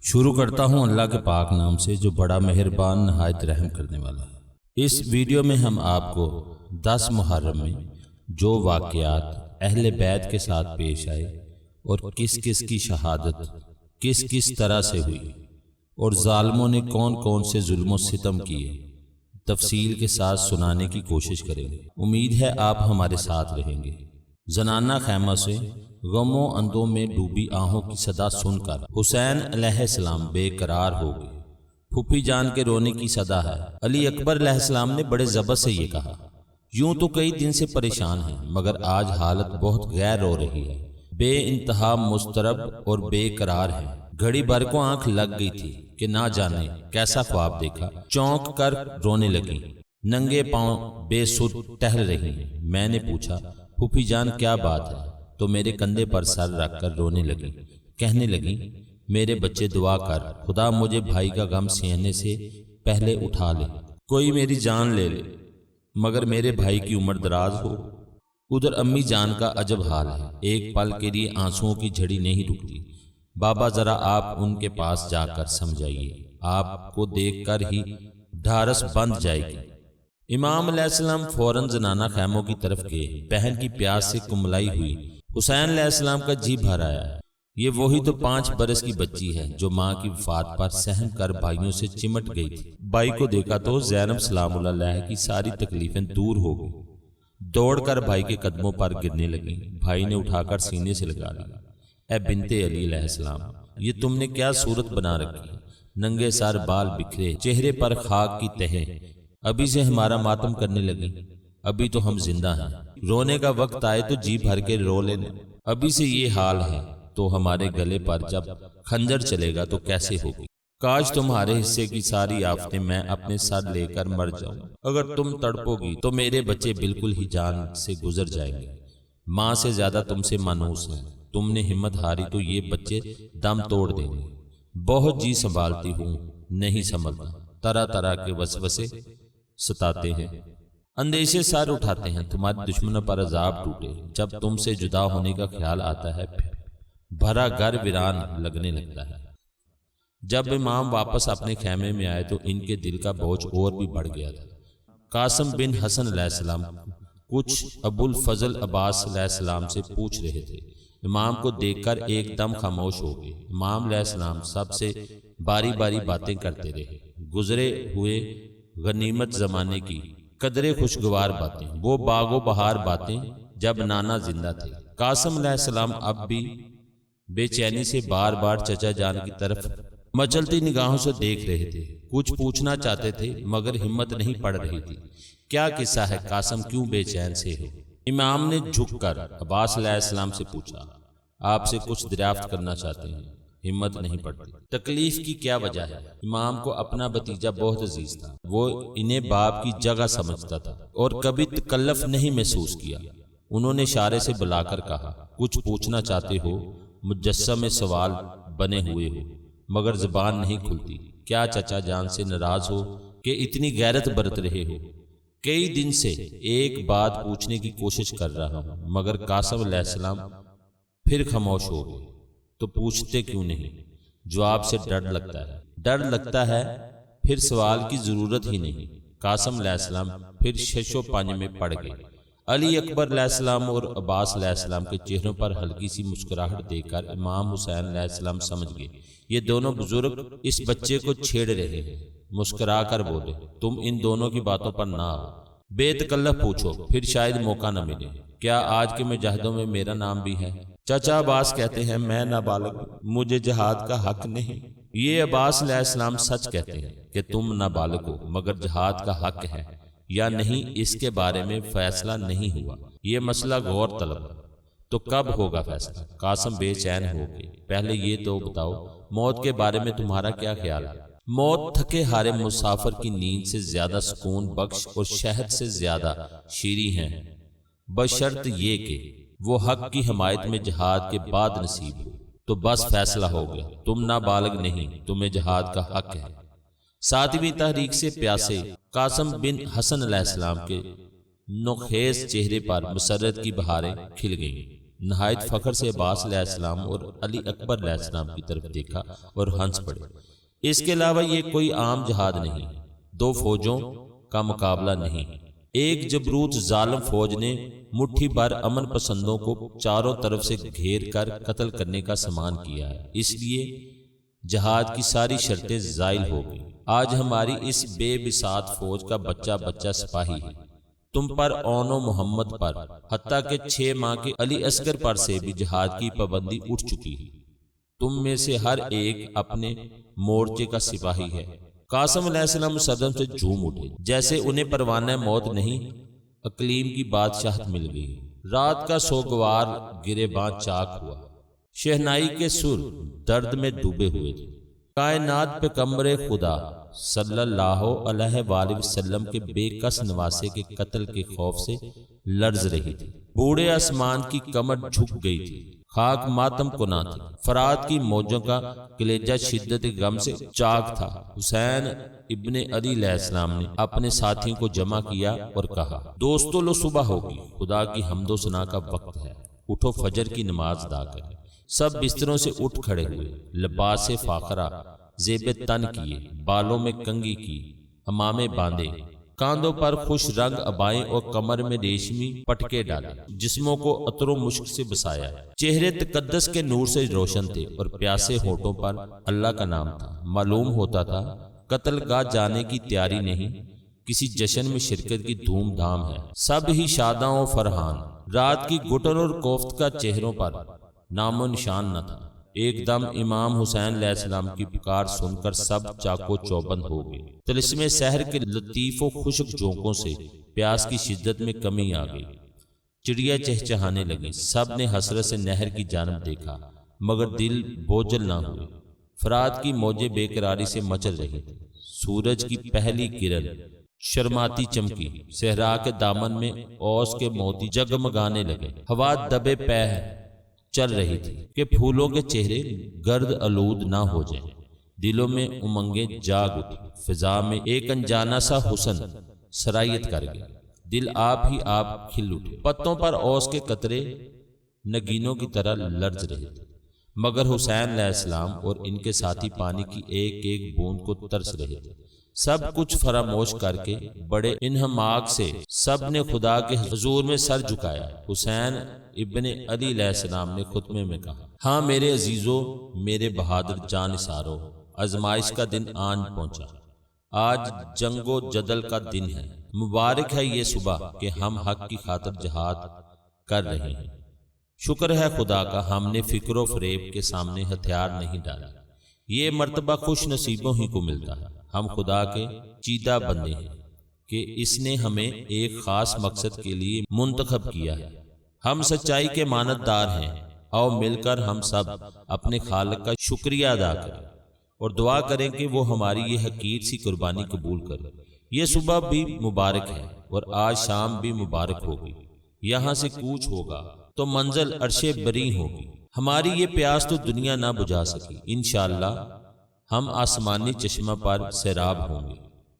شروع کرتا ہوں اللہ کے پاک نام سے جو بڑا مہربان نہایت رحم کرنے والا ہے۔ اس ویڈیو میں ہم آپ کو 10 محرم میں جو واقعات اہل بیت کے ساتھ پیش آئے اور کس کس کی شہادت کس کس طرح سے ہوئی اور ظالموں نے کون کون سے ظلم و ستم کیے تفصیل کے ساتھ سنانے کی کوشش کریں گے۔ امید ہے آپ ہمارے ساتھ رہیں گے۔ زنانہ خیمہ سے غم و اندوں میں ڈوبی آہوں کی صدا سن کر حسین علیہ السلام بے قرار ہو گئے۔ پھوپھی جان کے رونے کی صدا ہے۔ علی اکبر علیہ السلام نے بڑے ضبط سے یہ کہا، یوں تو کئی دن سے پریشان ہیں مگر آج حالت بہت غیر ہو رہی ہے، بے انتہا مضطرب اور بے قرار ہے۔ گھڑی بھر کو آنکھ لگ گئی تھی کہ نہ جانے کیسا خواب دیکھا، چونک کر رونے لگی، ننگے پاؤں بے سر ٹہل رہی ہیں۔ میں نے پوچھا، پھوپھی جان کیا بات ہے؟ تو میرے کندھے پر سر رکھ کر رونے لگی، کہنے لگی، میرے بچے دعا کر خدا مجھے بھائی کا غم سہنے سے پہلے اٹھا لے، کوئی میری جان لے لے مگر میرے بھائی کی عمر دراز ہو۔ ادھر امی جان کا عجب حال ہے، ایک پل کے لیے آنسوؤں کی جھڑی نہیں رکتی۔ بابا ذرا آپ ان کے پاس جا کر سمجھائیے، آپ کو دیکھ کر ہی ڈھارس بند جائے گی۔ امام علیہ السلام فوراً زنانہ خیموں کی طرف گئے۔ بہن کی پیاس سے کملائی ہوئی حسین علیہ السلام کا جی بھر آیا۔ یہ وہی تو 5 برس کی بچی ہے جو ماں کی وفات پر سہم کر بھائیوں سے چمٹ گئی تھی۔ بھائی کو دیکھا تو زینب سلام اللہ علیہ کی ساری تکلیفیں دور ہو گئی، دوڑ کر بھائی کے قدموں پر گرنے لگی۔ بھائی نے اٹھا کر سینے سے لگا لیا۔ اے بنت علی علیہ السلام، یہ تم نے کیا صورت بنا رکھی؟ ننگے سر بال بکھرے، چہرے پر خاک کی تہیں، ابھی سے ہمارا ماتم کرنے لگی؟ ابھی تو ہم زندہ ہیں، رونے کا وقت آئے تو جی بھر کے رو لینا۔ ابھی سے یہ حال ہے تو ہمارے گلے پر جب خنجر چلے گا تو کیسے ہوگی؟ کاش تمہارے حصے کی ساری آفتیں میں اپنے سر لے کر مر جاؤں۔ اگر تم تڑپو گی تو میرے بچے بالکل ہی جان سے گزر جائیں گے۔ ماں سے زیادہ تم سے مانوس ہیں، تم نے ہمت ہاری تو یہ بچے دم توڑ دیں گے۔ بہت جی سنبھالتی ہوں، نہیں سنبھلتا، طرح طرح کے وسوسے ستاتے ہیں، اندیشے سر اٹھاتے ہیں، تمہارے دشمنوں پر عذاب ٹوٹے۔ جب تم سے جدا ہونے کا خیال آتا ہے پھر بھرا گھر ویران لگنے لگتا ہے۔ جب امام واپس اپنے خیمے میں آئے تو ان کے دل کا بوجھ اور بھی بڑھ گیا تھا۔ قاسم بن حسن علیہ السلام کچھ ابو الفضل عباس علیہ السلام سے پوچھ رہے تھے۔ امام کو دیکھ کر ایک دم خاموش ہو گئے۔ امام علیہ السلام سب سے باری باری باتیں کرتے رہے، گزرے ہوئے غنیمت زمانے کی قدرے خوشگوار باتیں، وہ باغ و بہار باتیں جب نانا زندہ تھے۔ قاسم علیہ السلام اب بھی بے چینی سے بار بار چچا جان کی طرف مچلتی نگاہوں سے دیکھ رہے تھے، کچھ پوچھنا چاہتے تھے مگر ہمت نہیں پڑ رہی تھی۔ کیا قصہ ہے قاسم، کیوں بے چین سے ہو؟ امام نے جھک کر عباس علیہ السلام سے پوچھا، آپ سے کچھ دریافت کرنا چاہتے ہیں، ہمت نہیں پڑتی۔ تکلیف کی کیا وجہ ہے؟ امام کو اپنا بھتیجا بہت عزیز تھا، وہ انہیں باپ کی جگہ سمجھتا تھا اور کبھی تکلف نہیں محسوس کیا۔ انہوں نے اشارے سے بلا کر کہا، کچھ پوچھنا چاہتے ہو؟ مجسم سوال بنے ہوئے ہو مگر زبان نہیں کھلتی۔ کیا چچا جان سے ناراض ہو کہ اتنی غیرت برت رہے ہو؟ کئی دن سے ایک بات پوچھنے کی کوشش کر رہا ہوں مگر قاسم علیہ السلام پھر خاموش ہو گئے۔ تو پوچھتے کیوں نہیں؟ جواب سے ڈر لگتا ہے، پھر سوال کی ضرورت ہی نہیں۔ قاسم علیہ السلام پھر شش و پنج میں پڑ گئے۔ علی اکبر علیہ السلام اور عباس علیہ السلام کے چہروں پر ہلکی سی مسکراہٹ دیکھ کر امام حسین علیہ السلام سمجھ گئے یہ دونوں بزرگ اس بچے کو چھیڑ رہے ہیں۔ مسکرا کر بولے، تم ان دونوں کی باتوں پر نہ آؤ، بے تکلف پوچھو، پھر شاید موقع نہ ملے۔ کیا آج کے مجاہدوں میں میرا نام بھی ہے؟ چچا عباس کہتے ہیں میں نابالغ ہوں، مجھے جہاد کا حق نہیں۔ یہ عباس علیہ السلام سچ کہتے ہیں کہ تم نابالغ ہو مگر جہاد کا حق ہے یا نہیں اس کے بارے میں فیصلہ نہیں ہوا، یہ مسئلہ غور طلب ہے۔ تو کب ہوگا فیصلہ؟ قاسم بے چین ہو گئے۔ پہلے یہ تو بتاؤ موت کے بارے میں تمہارا کیا خیال ہے؟ موت تھکے ہارے مسافر کی نیند سے زیادہ سکون بخش اور شہد سے زیادہ شیریں ہیں، بشرط یہ کہ وہ حق کی حمایت میں جہاد کے بعد نصیب ہو۔ تو بس فیصلہ ہو گیا، تم نابالغ نہیں، تمہیں جہاد کا حق ہے۔ 7ویں تحریک سے پیاسے قاسم بن حسن علیہ السلام کے نوخیز چہرے پر مسرت کی بہاریں کھل گئیں۔ نہایت فخر سے عباس علیہ السلام اور علی اکبر علیہ السلام کی طرف دیکھا اور ہنس پڑے۔ اس کے علاوہ یہ کوئی عام جہاد نہیں، دو فوجوں کا مقابلہ نہیں، ایک جبروت ظالم فوج نے مٹھی بھر امن پسندوں کو چاروں طرف سے گھیر کر قتل کرنے کا سامان کیا ہے، اس لیے جہاد کی ساری شرطیں زائل ہو گئی۔ آج ہماری اس بے بساط فوج کا بچہ بچہ سپاہی ہے، تم پر اون و محمد پر، حتیٰ کہ 6 ماہ کے علی اصغر پر سے بھی جہاد کی پابندی اٹھ چکی ہے۔ تم میں سے ہر ایک اپنے مورچے کا سپاہی ہے۔ قاسم علیہ السلام صدم سے جھوم اٹھے، جیسے انہیں پروانہ موت نہیں اقلیم کی بادشاہت مل گئی۔ رات کا سوگوار گریباں چاک ہوا، شہنائی کے سر درد میں ڈوبے ہوئے تھے۔ کائنات پیغمبر خدا صلی اللہ علیہ وآلہ وسلم کے بے کس نواسے کے قتل کے خوف سے لرز رہی تھی۔ بوڑھے آسمان کی کمر جھک گئی تھی، خاک ماتم کنا تھی، فرات کی موجوں کا کلیجہ شدت غم سے چاک تھا۔ حسین ابن علی علیہ السلام نے اپنے ساتھیوں کو جمع کیا اور کہا، دوستو لو صبح ہوگی، خدا کی حمد و ثنا کا وقت ہے، اٹھو فجر کی نماز ادا کریں۔ سب بستروں سے اٹھ کھڑے ہوئے، لباس فاخرہ زیب تن کیے، بالوں میں کنگھی کی، امامے باندھے، کاندھوں پر خوش رنگ عبائیں اور کمر میں ریشمی پٹکے ڈالے، جسموں کو عطر و مشک سے بسایا، چہرے تقدس کے نور سے روشن تھے اور پیاسے ہونٹوں پر اللہ کا نام تھا۔ معلوم ہوتا تھا قتل گاہ جانے کی تیاری نہیں، کسی جشن میں شرکت کی دھوم دھام ہے۔ سب ہی شاداں و فرحان، رات کی گٹر اور کوفت کا چہروں پر نام و نشان نہ تھا۔ ایک دم امام حسین علیہ السلام کی پکار سن کر سب چاقو چوبند ہو گئے۔ طلسم سحر کے لطیف و خشک جھونکوں سے پیاس کی شدت میں کمی آ گئی، چڑیا چہچہانے لگی۔ سب نے حسرت سے نہر کی جانب دیکھا، مگر دل بوجھل نہ ہوئے۔ فرات کی موجیں بے قراری سے مچل رہی تھی، سورج کی پہلی کرن شرماتی چمکی، صحرا کے دامن میں اوس کے موتی جگمگانے لگے۔ ہوا دبے پہ چل رہی تھی کہ پھولوں کے چہرے گرد آلود نہ ہو جائیں۔ دلوں میں امنگیں جاگ اٹھی، فضا میں ایک انجانا سا حسن سرایت کر گیا، دل آپ ہی آپ کھل اٹھے۔ پتوں پر اوس کے قطرے نگینوں کی طرح لرز رہے تھے، مگر حسین علیہ السلام اور ان کے ساتھی پانی کی ایک ایک بوند کو ترس رہے تھے۔ سب کچھ فراموش کر کے بڑے انہماک سے سب نے خدا کے حضور میں سر جھکایا۔ حسین ابن علی علیہ السلام نے خطبے میں کہا، ہاں میرے عزیزو، میرے بہادر جانثارو، آزمائش کا دن آن پہنچا، آج جنگ و جدل کا دن ہے۔ مبارک ہے یہ صبح کہ ہم حق کی خاطر جہاد کر رہے ہیں۔ شکر ہے خدا کا ہم نے فکر و فریب کے سامنے ہتھیار نہیں ڈالا۔ یہ مرتبہ خوش نصیبوں ہی کو ملتا ہے۔ ہم خدا کے چیدہ بندے ہیں کہ اس نے ہمیں ایک خاص مقصد کے لیے منتخب کیا ہے۔ ہم سچائی کے مانددار ہیں۔ آؤ مل کر ہم سب اپنے خالق کا شکریہ ادا کریں اور دعا کریں کہ وہ ہماری یہ حقیر سی قربانی قبول کرے۔ یہ صبح بھی مبارک ہے اور آج شام بھی مبارک ہوگی۔ یہاں سے کوچ ہوگا تو منزل عرش بری ہوگی۔ ہماری یہ پیاس تو دنیا نہ بجھا سکی، انشاءاللہ ہم آسمانی چشمہ پر سیراب ہوں گے۔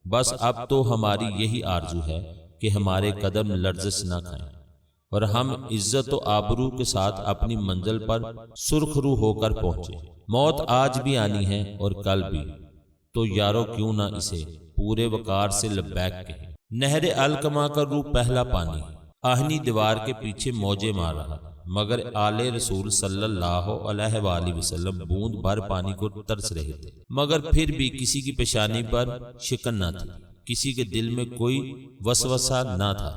بس اب تو ہماری یہی آرزو ہے کہ ہمارے قدم لرزش نہ کھائیں اور ہم عزت و آبرو کے ساتھ اپنی منزل پر سرخ رو ہو کر پہنچے۔ موت آج بھی آنی ہے اور کل بھی، تو یارو کیوں نہ اسے پورے وقار سے لبیک کہیں۔ نہر الکما کا رو پہلا پانی آہنی دیوار کے پیچھے موجے مار رہا، مگر آل رسول صلی اللہ علیہ وآلہ وسلم بوند بھر پانی کو ترس رہے تھے، مگر پھر بھی کسی کی پیشانی پر شکن نہ تھی، کسی کے دل میں کوئی وسوسہ نہ تھا۔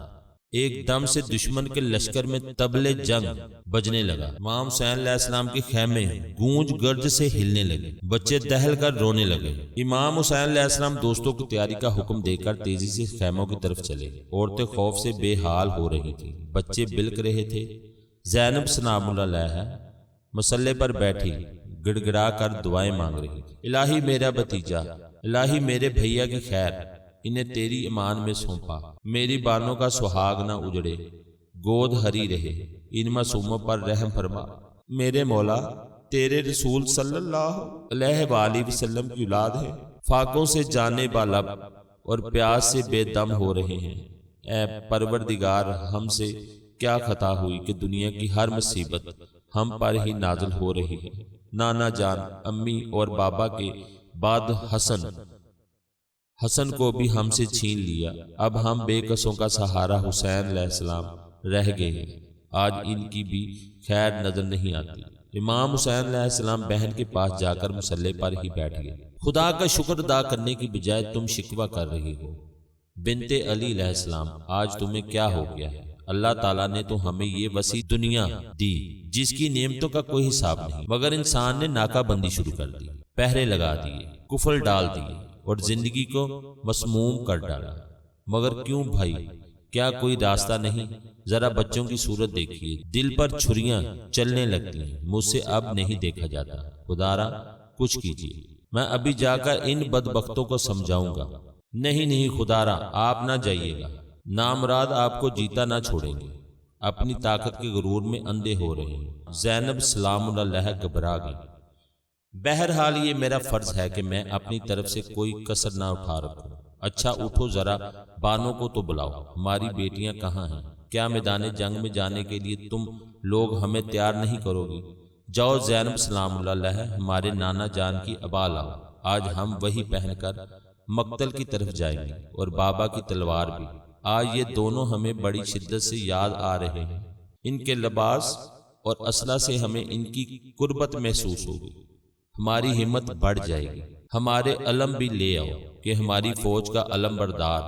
ایک دم سے دشمن کے لشکر میں طبل جنگ بجنے لگا۔ امام حسین علیہ السلام کے خیمے گونج گرج سے ہلنے لگے، بچے دہل کر رونے لگے۔ امام حسین علیہ السلام دوستوں کی تیاری کا حکم دے کر تیزی سے خیموں کی طرف چلے۔ عورتیں خوف سے بے حال ہو رہی تھیں، بچے بلک رہے تھے۔ زینب سلام اللہ علیہ مسلح پر بیٹھی گڑ گڑا کر دعائیں مانگ رہی تھی۔ الہی میرا بھتیجا، الہی میرے بھیا کی خیر، انہیں تیری امان میں سونپا، میری بانوں کا سہاگ نہ اجڑے، گود ہری رہے، ان معصوموں پر رحم فرما۔ میرے مولا، تیرے رسول صلی اللہ علیہ وآلہ وسلم کی اولاد ہے، فاقوں سے جانے بالب اور پیاس سے بے دم ہو رہے ہیں۔ اے پروردگار، ہم سے کیا خطا ہوئی کہ دنیا کی ہر مصیبت ہم پر ہی نازل ہو رہی ہے؟ نانا جان، امی اور بابا کے بعد حسن کو بھی ہم سے چھین لیا۔ اب ہم بے کسوں کا سہارا حسین علیہ السلام رہ گئے ہیں۔ آج ان کی بھی خیر نظر نہیں آتی۔ امام حسین علیہ السلام بہن کے پاس جا کر مصلی پر ہی بیٹھ گئے۔ خدا کا شکر ادا کرنے کی بجائے تم شکوہ کر رہی ہو۔ بنت علی علیہ السلام، آج تمہیں کیا ہو گیا ہے؟ اللہ تعالیٰ نے تو ہمیں یہ وسیع دنیا دی جس کی نعمتوں کا کوئی حساب نہیں، مگر انسان نے ناکہ بندی شروع کر دی، پہرے لگا دیے، کفر ڈال دیے اور زندگی کو مسموم کر ڈالا۔ مگر کیوں بھائی، کیا کوئی راستہ نہیں؟ ذرا بچوں کی صورت دیکھیے، دل پر چھریاں چلنے لگتی ہیں۔ مجھ سے اب نہیں دیکھا جاتا، خدارا کچھ کیجیے، میں ابھی جا کر ان بدبختوں کو سمجھاؤں گا۔ نہیں خدارا، آپ نہ جائیے گا، نامراد آپ کو جیتا نہ چھوڑیں گے۔ اپنی طاقت کے غرور میں اندھے ہو رہے ہیں۔ زینب سلام اللہ گھبرا گئی۔ بہرحال یہ میرا فرض ہے کہ میں اپنی طرف سے کوئی کسر نہ اٹھا رکھوں۔ اچھا اٹھو، ذرا بانوں کو تو بلاؤ، ہماری بیٹیاں کہاں ہیں؟ کیا میدان جنگ میں جانے کے لیے تم لوگ ہمیں تیار نہیں کرو گی؟ جاؤ زینب سلام اللہ، ہمارے نانا جان کی ابا لاؤ، آج ہم وہی پہن کر مقتل کی طرف جائیں گے، اور بابا کی تلوار بھی۔ آج یہ دونوں ہمیں بڑی شدت سے یاد آ رہے ہیں۔ ان کے لباس اور اسلحہ سے ہمیں ان کی قربت محسوس ہوگی، ہماری ہمت بڑھ جائے گی۔ ہمارے علم بھی لے آؤ کہ ہماری فوج کا علم بردار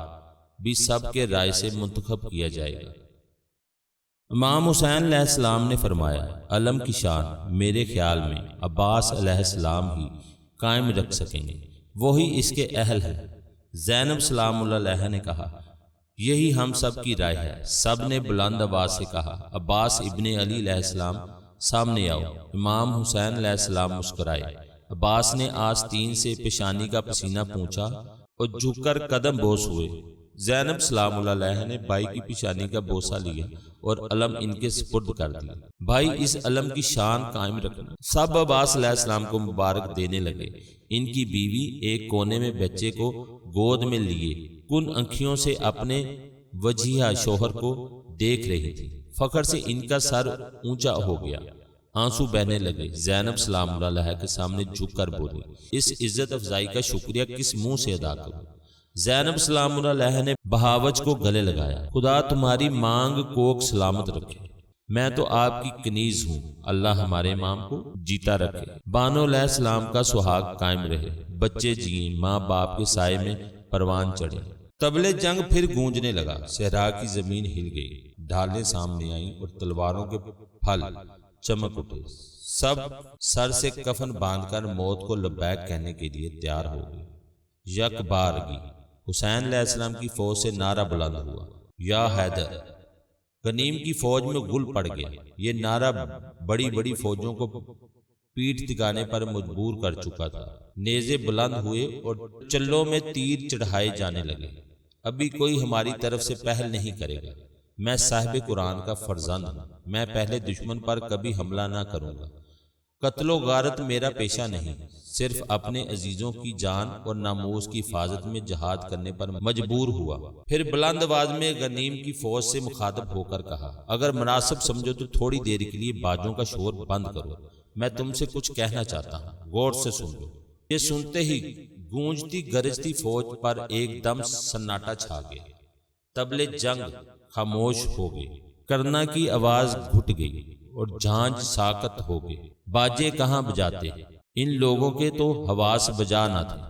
بھی سب کے رائے سے منتخب کیا جائے گا۔ امام حسین علیہ السلام نے فرمایا، علم کی شان میرے خیال میں عباس علیہ السلام ہی قائم رکھ سکیں گے، وہی اس کے اہل ہیں۔ زینب سلام اللہ نے کہا، یہی ہم سب کی رائے ہے۔ سب نے بلند آواز سے کہا، عباس ابن علی علیہ السلام سامنے آؤ۔ امام حسین علیہ السلام مسکرائے۔ عباس نے آستین سے پیشانی کا پسینہ پونچھا اور جھک کر قدم بوس ہوئے۔ زینب سلام اللہ نے بھائی کی پیشانی کا بوسہ لیا اور علم ان کے سپرد کر دیا۔ بھائی، اس علم کی شان قائم رکھنا۔ سب عباس علیہ السلام کو مبارک دینے لگے۔ ان کی بیوی ایک کونے میں بچے کو گود میں لیے کن انکھیوں سے اپنے وجیحہ شوہر کو دیکھ رہی تھی۔ فخر سے ان کا سر اونچا ہو گیا، آنسو بہنے لگے۔ زینب سلام اللہ کے سامنے جھک کر بولی، اس عزت افزائی کا شکریہ کس منہ سے ادا کروں؟ زینب سلام اللہ نے بہاوج کو گلے لگایا، خدا تمہاری مانگ کوک سلامت رکھے، میں تو آپ کی کنیز ہوں، اللہ ہمارے امام کو جیتا رکھے۔ بانو علیہ السلام کا سہاگ قائم رہے، بچے جئیں، ماں باپ کے سائے میں پروان چڑھے۔ طبلِ جنگ پھر گونجنے لگا، صحرا کی زمین ہل گئی، ڈھالیں سامنے آئیں اور تلواروں کے پھل چمک اٹھے۔ سب سر سے کفن باندھ کر موت کو لبیک کہنے کے لیے تیار ہو گئے۔ یک بارگی حسین علیہ السلام کی فوج سے نعرہ بلند ہوا، یا حیدر! غنیم کی فوج میں غل پڑ گیا۔ یہ نعرہ بڑی بڑی فوجوں کو پیٹھ دکھانے پر مجبور کر چکا تھا۔ نیزے بلند ہوئے اور چلوں میں تیر چڑھائے جانے لگے۔ ابھی کوئی ہماری طرف سے پہل نہیں کرے گا۔ میں صاحب قرآن کا فرزند ہوں، میں پہلے دشمن پر کبھی حملہ نہ کروں گا۔ قتل و غارت میرا پیشہ نہیں، صرف اپنے عزیزوں کی جان اور ناموس کی حفاظت میں جہاد کرنے پر مجبور ہوا۔ پھر بلند آواز میں غنیم کی فوج سے مخاطب ہو کر کہا، اگر مناسب سمجھو تو تھوڑی دیر کے لیے باجوں کا شور بند کرو، میں تم سے کچھ کہنا چاہتا ہوں، غور سے سن لو۔ یہ سنتے ہی گونجتی گرجتی فوج پر ایک دم سناٹا چھا گیا۔ طبلِ جنگ خاموش ہو گئی، کرنا کی آواز گھٹ گئی اور جھانج ساکت ہو گئی۔ باجے کہاں بجاتے، ان لوگوں کے تو حواس بجا نہ تھے،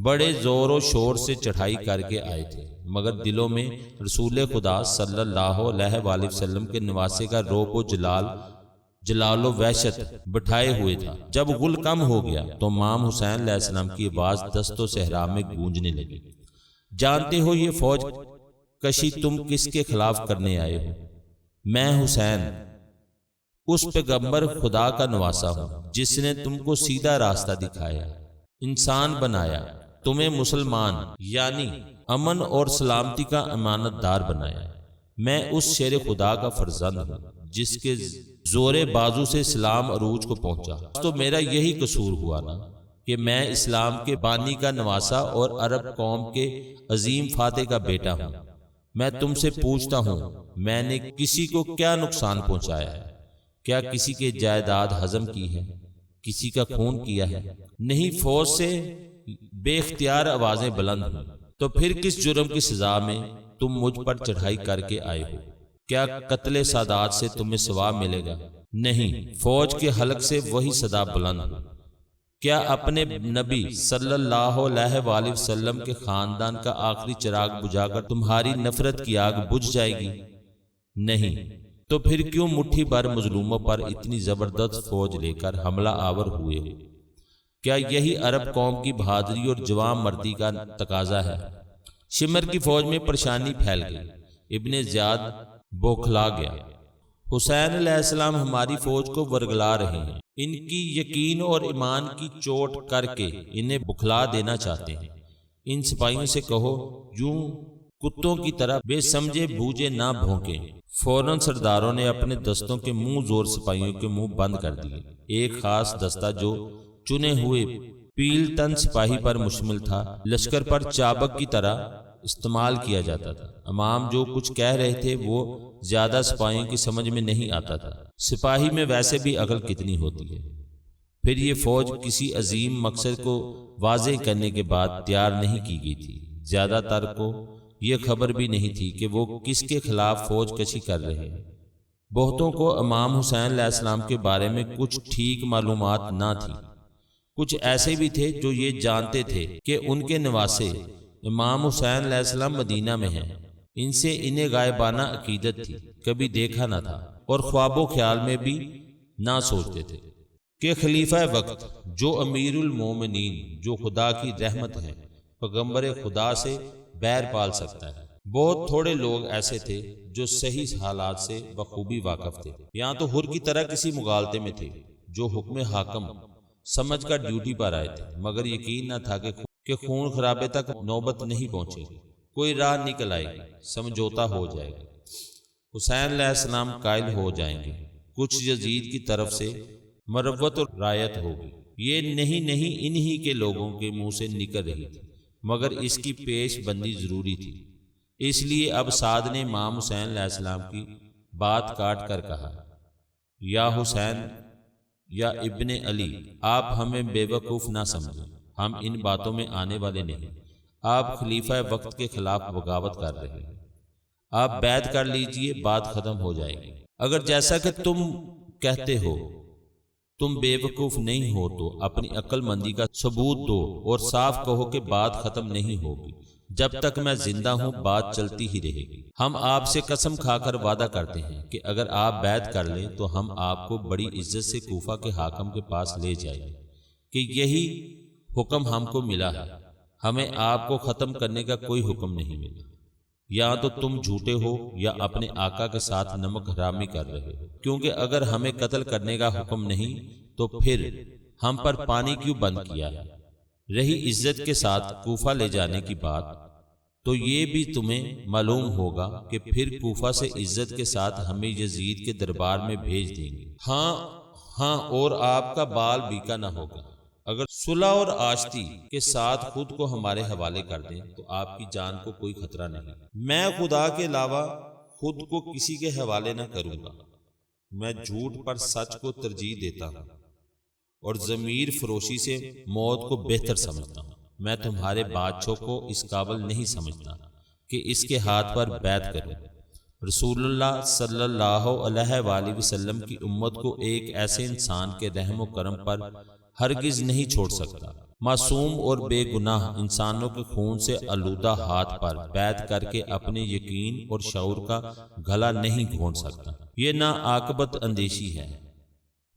بڑے زور و شور سے چڑھائی کر کے آئے تھے، مگر دلوں میں رسول خدا صلی اللہ علیہ وآلہ وسلم کے نواسے کا روب و جلال و وحشت بٹھائے ہوئے تھا۔ جب غل کم ہو گیا تو امام حسین علیہ السلام کی آواز دست و صحرا میں گونجنے لگی، جانتے ہو یہ فوج کشی تم کس کے خلاف کرنے آئے ہو؟ میں حسین، اس پیغمبر خدا کا نواسا ہوں جس نے تم کو سیدھا راستہ دکھایا، انسان بنایا، تمہیں مسلمان یعنی امن اور سلامتی کا امانت دار بنایا۔ میں اس شیر خدا کا فرزند ہوں جس کے زور بازو سے اسلام عروج کو پہنچا، تو میرا یہی قصور ہوا نا کہ میں اسلام کے بانی کا نواسا اور عرب قوم کے عظیم فاتح کا بیٹا ہوں۔ میں تم سے پوچھتا ہوں، میں نے کسی کو کیا نقصان پہنچایا ہے؟ کیا کسی کے جائیداد ہضم کی ہے؟ کسی کا خون کیا ہے؟ نہیں۔ فوج سے بے اختیار آوازیں بلند ہوئیں۔ تو پھر کس جرم کی سزا میں تم مجھ پر چڑھائی کر کے آئے ہو؟ کیا قتل سادات سے تمہیں ثواب ملے گا؟ نہیں۔ فوج کے حلق سے وہی صدا بلند ہوئی۔ کیا اپنے نبی صلی اللہ علیہ وآلہ وسلم کے خاندان کا آخری چراغ بجھا کر تمہاری نفرت کی آگ بجھ جائے گی؟ نہیں۔ تو پھر کیوں مٹھی بھر مظلوموں پر اتنی زبردست فوج لے کر حملہ آور ہوئے ہو؟ کیا یہی عرب قوم کی بہادری اور جوان مردی کا تقاضا ہے؟ شمر کی فوج میں پریشانی پھیل گئی۔ ابن زیاد بوکھلا گیا۔ حسین علیہ السلام ہماری فوج کو ورگلا رہے ہیں، ان کی یقین اور ایمان کی چوٹ کر کے انہیں بکھلا دینا چاہتے ہیں۔ ان سپاہیوں سے کہو یوں کتوں کی طرح بے سمجھے بوجھے نہ بھونکیں۔ فوراً سرداروں نے اپنے دستوں کے منہ زور سپاہیوں کے منہ بند کر دیے۔ ایک خاص دستہ جو چنے ہوئے پیل تن سپاہی پر مشتمل تھا، لشکر پر چابک کی طرح استعمال کیا جاتا تھا۔ امام جو کچھ کہہ رہے تھے وہ زیادہ سپاہیوں کی سمجھ میں نہیں آتا تھا۔ سپاہی میں ویسے بھی عقل کتنی ہوتی ہے۔ پھر یہ فوج کسی عظیم مقصد کو واضح کرنے کے بعد تیار نہیں کی گئی تھی۔ زیادہ تر کو یہ خبر بھی نہیں تھی کہ وہ کس کے خلاف فوج کشی کر رہے ہیں۔ بہتوں کو امام حسین علیہ السلام کے بارے میں کچھ ٹھیک معلومات نہ تھی۔ کچھ ایسے بھی تھے جو یہ جانتے تھے کہ ان کے نواسے امام حسین علیہ السلام مدینہ میں ہیں۔ ان سے انہیں غائبانہ عقیدت تھی، کبھی دیکھا نہ تھا اور خواب و خیال میں بھی نہ سوچتے تھے کہ خلیفہ وقت جو امیر المومنین، جو خدا کی رحمت ہے، پیغمبر خدا سے بیر پال سکتا ہے۔ بہت تھوڑے لوگ ایسے تھے جو صحیح حالات سے بخوبی واقف تھے، یہاں تو حر کی طرح کسی مغالطے میں تھے، جو حکم حاکم سمجھ کر ڈیوٹی پر آئے تھے، مگر یقین نہ تھا کہ خون خرابے تک نوبت نہیں پہنچے گی، کوئی راہ نکل آئے گی، سمجھوتا ہو جائے گا، حسین علیہ السلام قائل ہو جائیں گے، کچھ یزید کی طرف سے مروت اور رایت ہوگی۔ یہ نہیں انہی کے لوگوں کے منہ سے نکل رہی تھی، مگر اس کی پیش بندی ضروری تھی۔ اس لیے اب سعد نے امام حسین علیہ السلام کی بات کاٹ کر کہا، یا حسین یا ابن علی، آپ ہمیں بے وقوف نہ سمجھیں، ہم ان باتوں میں آنے والے نہیں۔ آپ خلیفہ وقت کے خلاف بغاوت کر رہے ہیں، آپ بیعت کر لیجئے، بات ختم ہو جائے گی۔ اگر جیسا کہ تم کہتے ہو تم بے وقوف نہیں ہو تو اپنی عقل مندی کا ثبوت دو اور صاف کہو کہ بات ختم نہیں ہوگی، جب تک میں زندہ ہوں بات چلتی ہی رہے گی۔ ہم آپ سے قسم کھا کر وعدہ کرتے ہیں کہ اگر آپ بیعت کر لیں تو ہم آپ کو بڑی عزت سے کوفہ کے حاکم کے پاس لے جائیں گے کہ یہی حکم ہم کو ملا ہے، ہمیں آپ کو ختم کرنے کا کوئی حکم نہیں ملا۔ یا تو تم جھوٹے ہو یا اپنے آقا کے ساتھ نمک حرامی کر رہے ہو، کیونکہ اگر ہمیں قتل کرنے کا حکم نہیں تو پھر ہم پر پانی کیوں بند کیا ہے؟ رہی عزت کے ساتھ کوفہ لے جانے کی بات، تو یہ بھی تمہیں معلوم ہوگا کہ پھر کوفہ سے عزت کے ساتھ ہمیں یزید کے دربار میں بھیج دیں گے۔ ہاں اور آپ کا بال بیکا نہ ہوگا۔ اگر صلح اور آشتی کے ساتھ خود کو ہمارے حوالے کر دیں تو آپ کی جان کو کوئی خطرہ نہیں۔ میں خدا کے علاوہ خود کو کسی کے حوالے نہ کروں گا۔ میں جھوٹ پر سچ کو ترجیح دیتا ہوں اور ضمیر فروشی سے موت کو بہتر سمجھتا ہوں۔ میں تمہارے بادشاہ کو اس قابل نہیں سمجھتا کہ اس کے ہاتھ پر بیعت کروں۔ رسول اللہ صلی اللہ علیہ وآلہ وسلم کی امت کو ایک ایسے انسان کے رحم و کرم پر ہرگز نہیں چھوڑ سکتا۔ معصوم اور بے گناہ انسانوں کے خون سے آلودہ ہاتھ پر بیعت کر کے اپنے یقین اور شعور کا گلا نہیں گھونٹ سکتا۔ یہ ناعاقبت اندیشی ہے۔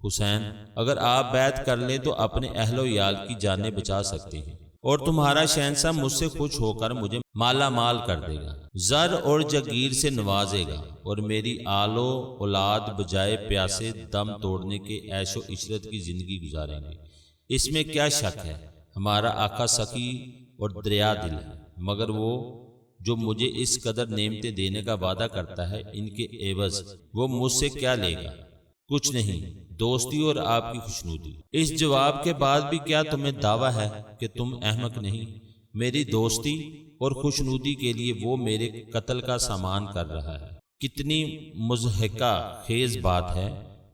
حسین، اگر آپ بیعت کر لیں تو اپنے اہل و عیال کی جانیں بچا سکتے ہیں اور تمہارا شہنشاہ مجھ سے خوش ہو کر مجھے مالا مال کر دے گا، زر اور جگیر سے نوازے گا اور میری آل و اولاد بجائے پیاسے دم توڑنے کے عیش و عشرت کی زندگی گزاریں گے۔ اس میں کیا شک ہے؟ ہمارا آقا سخی اور دریا دل ہے، مگر وہ جو مجھے اس قدر نعمتیں دینے کا وعدہ کرتا ہے، ان کے عوض وہ مجھ سے کیا لے گا؟ کچھ نہیں، دوستی اور آپ کی خوشنودی۔ اس جواب کے بعد بھی کیا تمہیں دعویٰ ہے کہ تم احمق نہیں؟ میری دوستی اور خوشنودی کے لیے وہ میرے قتل کا سامان کر رہا ہے۔ کتنی مضحکہ خیز بات ہے،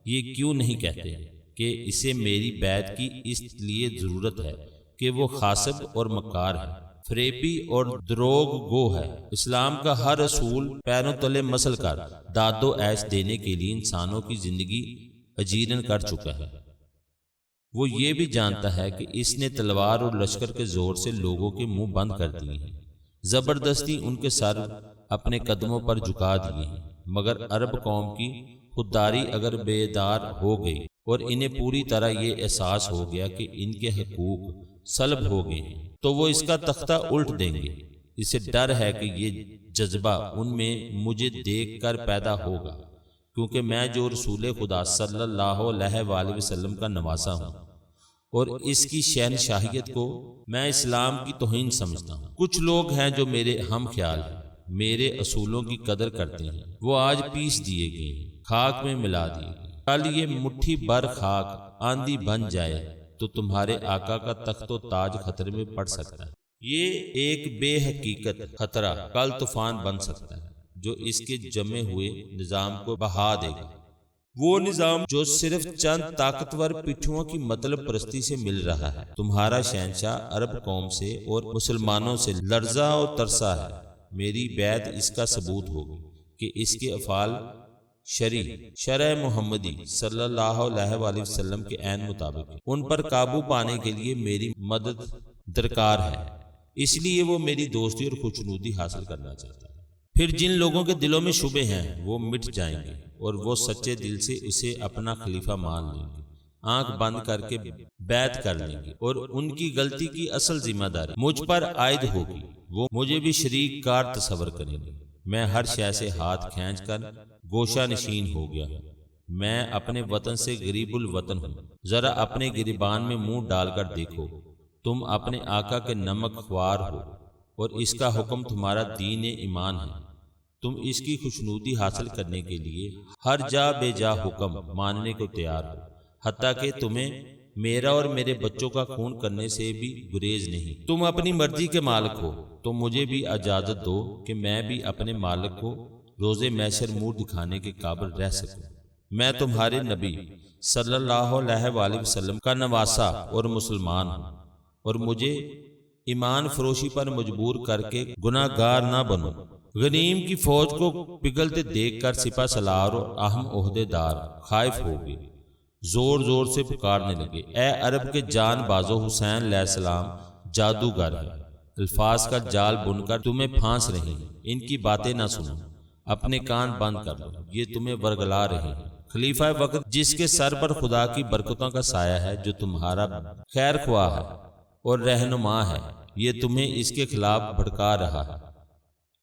یہ کیوں نہیں کہتے کہ اسے میری بیعت کی اس لیے ضرورت ہے کہ وہ خاسب اور مکار ہے، فریبی اور دروغ گو ہے۔ اسلام کا ہر اصول پیروں تلے مسل کر داد و عیش دینے کے لیے انسانوں کی زندگی اجیرن کر چکا ہے۔ وہ یہ بھی جانتا ہے کہ اس نے تلوار اور لشکر کے زور سے لوگوں کے منہ بند کر دیے ہیں، زبردستی ان کے سر اپنے قدموں پر جھکا دیے ہیں، مگر عرب قوم کی خودداری اگر بیدار ہو گئی اور انہیں پوری طرح یہ احساس ہو گیا کہ ان کے حقوق سلب ہو گئے ہیں تو وہ اس کا تختہ الٹ دیں گے۔ اسے ڈر ہے کہ یہ جذبہ ان میں مجھے دیکھ کر پیدا ہوگا، کیونکہ میں جو رسول خدا صلی اللہ علیہ وآلہ وسلم کا نواسا ہوں اور اس کی شہنشاہیت کو میں اسلام کی توہین سمجھتا ہوں۔ کچھ لوگ ہیں جو میرے ہم خیال ہیں، میرے اصولوں کی قدر کرتے ہیں، وہ آج پیس دیے گئے ہیں، خاک میں ملا دیے گئے۔ کل یہ مٹھی بھر خاک آندھی بن جائے تو تمہارے آقا کا تخت و تاج خطرے میں پڑ سکتا ہے۔ یہ ایک بے حقیقت خطرہ کل طوفان بن سکتا ہے جو اس کے جمے ہوئے نظام کو بہا دے گا، وہ نظام جو صرف چند طاقتور پٹھوں کی مطلب پرستی سے مل رہا ہے۔ تمہارا شہنشاہ عرب قوم سے اور مسلمانوں سے لرزا اور ترسا ہے۔ میری بیعت اس کا ثبوت ہوگی کہ اس کے افعال شرع محمدی صلی اللہ علیہ وآلہ وسلم کے عین مطابق ہے۔ ان پر قابو پانے کے لیے میری مدد درکار ہے، اس لیے وہ میری دوستی اور خوشنودی حاصل کرنا چاہتا ہے۔ پھر جن لوگوں کے دلوں میں شبے ہیں وہ مٹ جائیں گے اور وہ سچے دل سے اسے اپنا خلیفہ مان لیں گے، آنکھ بند کر کے بیعت کر لیں گے، اور ان کی غلطی کی اصل ذمہ داری مجھ پر عائد ہوگی۔ وہ مجھے بھی شریک کار تصور کریں گے۔ میں ہر شے سے ہاتھ کھینچ کر گوشہ نشین ہو گیا ہوں۔ میں اپنے وطن سے غریب الوطن ہوں۔ ذرا اپنے گریبان میں منہ ڈال کر دیکھو، تم اپنے آقا کے نمک خوار ہو اور اس کا حکم تمہارا دین ایمان ہے۔ تم اس کی خوشنودی حاصل کرنے کے لیے ہر جا بے جا حکم ماننے کو تیار ہو، حتیٰ کہ تمہیں میرا اور میرے بچوں کا خون کرنے سے بھی گریز نہیں۔ تم اپنی مرضی کے مالک ہو تو مجھے بھی اجازت دو کہ میں بھی اپنے مالک کو روز محشر منہ دکھانے کے قابل رہ سکوں۔ میں تمہارے نبی صلی اللہ علیہ وآلہ وسلم کا نواسا اور مسلمان ہوں، اور مجھے ایمان فروشی پر مجبور کر کے گناہ گار نہ بنو۔ غنیم کی فوج کو پگھلتے دیکھ کر سپہ سالار اور اہم عہدے دار خائف ہو گئے، زور زور سے پکارنے لگے، اے عرب کے جان بازو، حسین علیہ السلام جادوگر ہے، الفاظ کا جال بن کر تمہیں پھانس رہے ہیں، ان کی باتیں نہ سنو، اپنے کان بند کر لو، یہ تمہیں ورگلا رہے ہیں۔ خلیفہ وقت جس کے سر پر خدا کی برکتوں کا سایہ ہے، جو تمہارا خیر خواہ ہے اور رہنما ہے، یہ تمہیں اس کے خلاف بھڑکا رہا ہے۔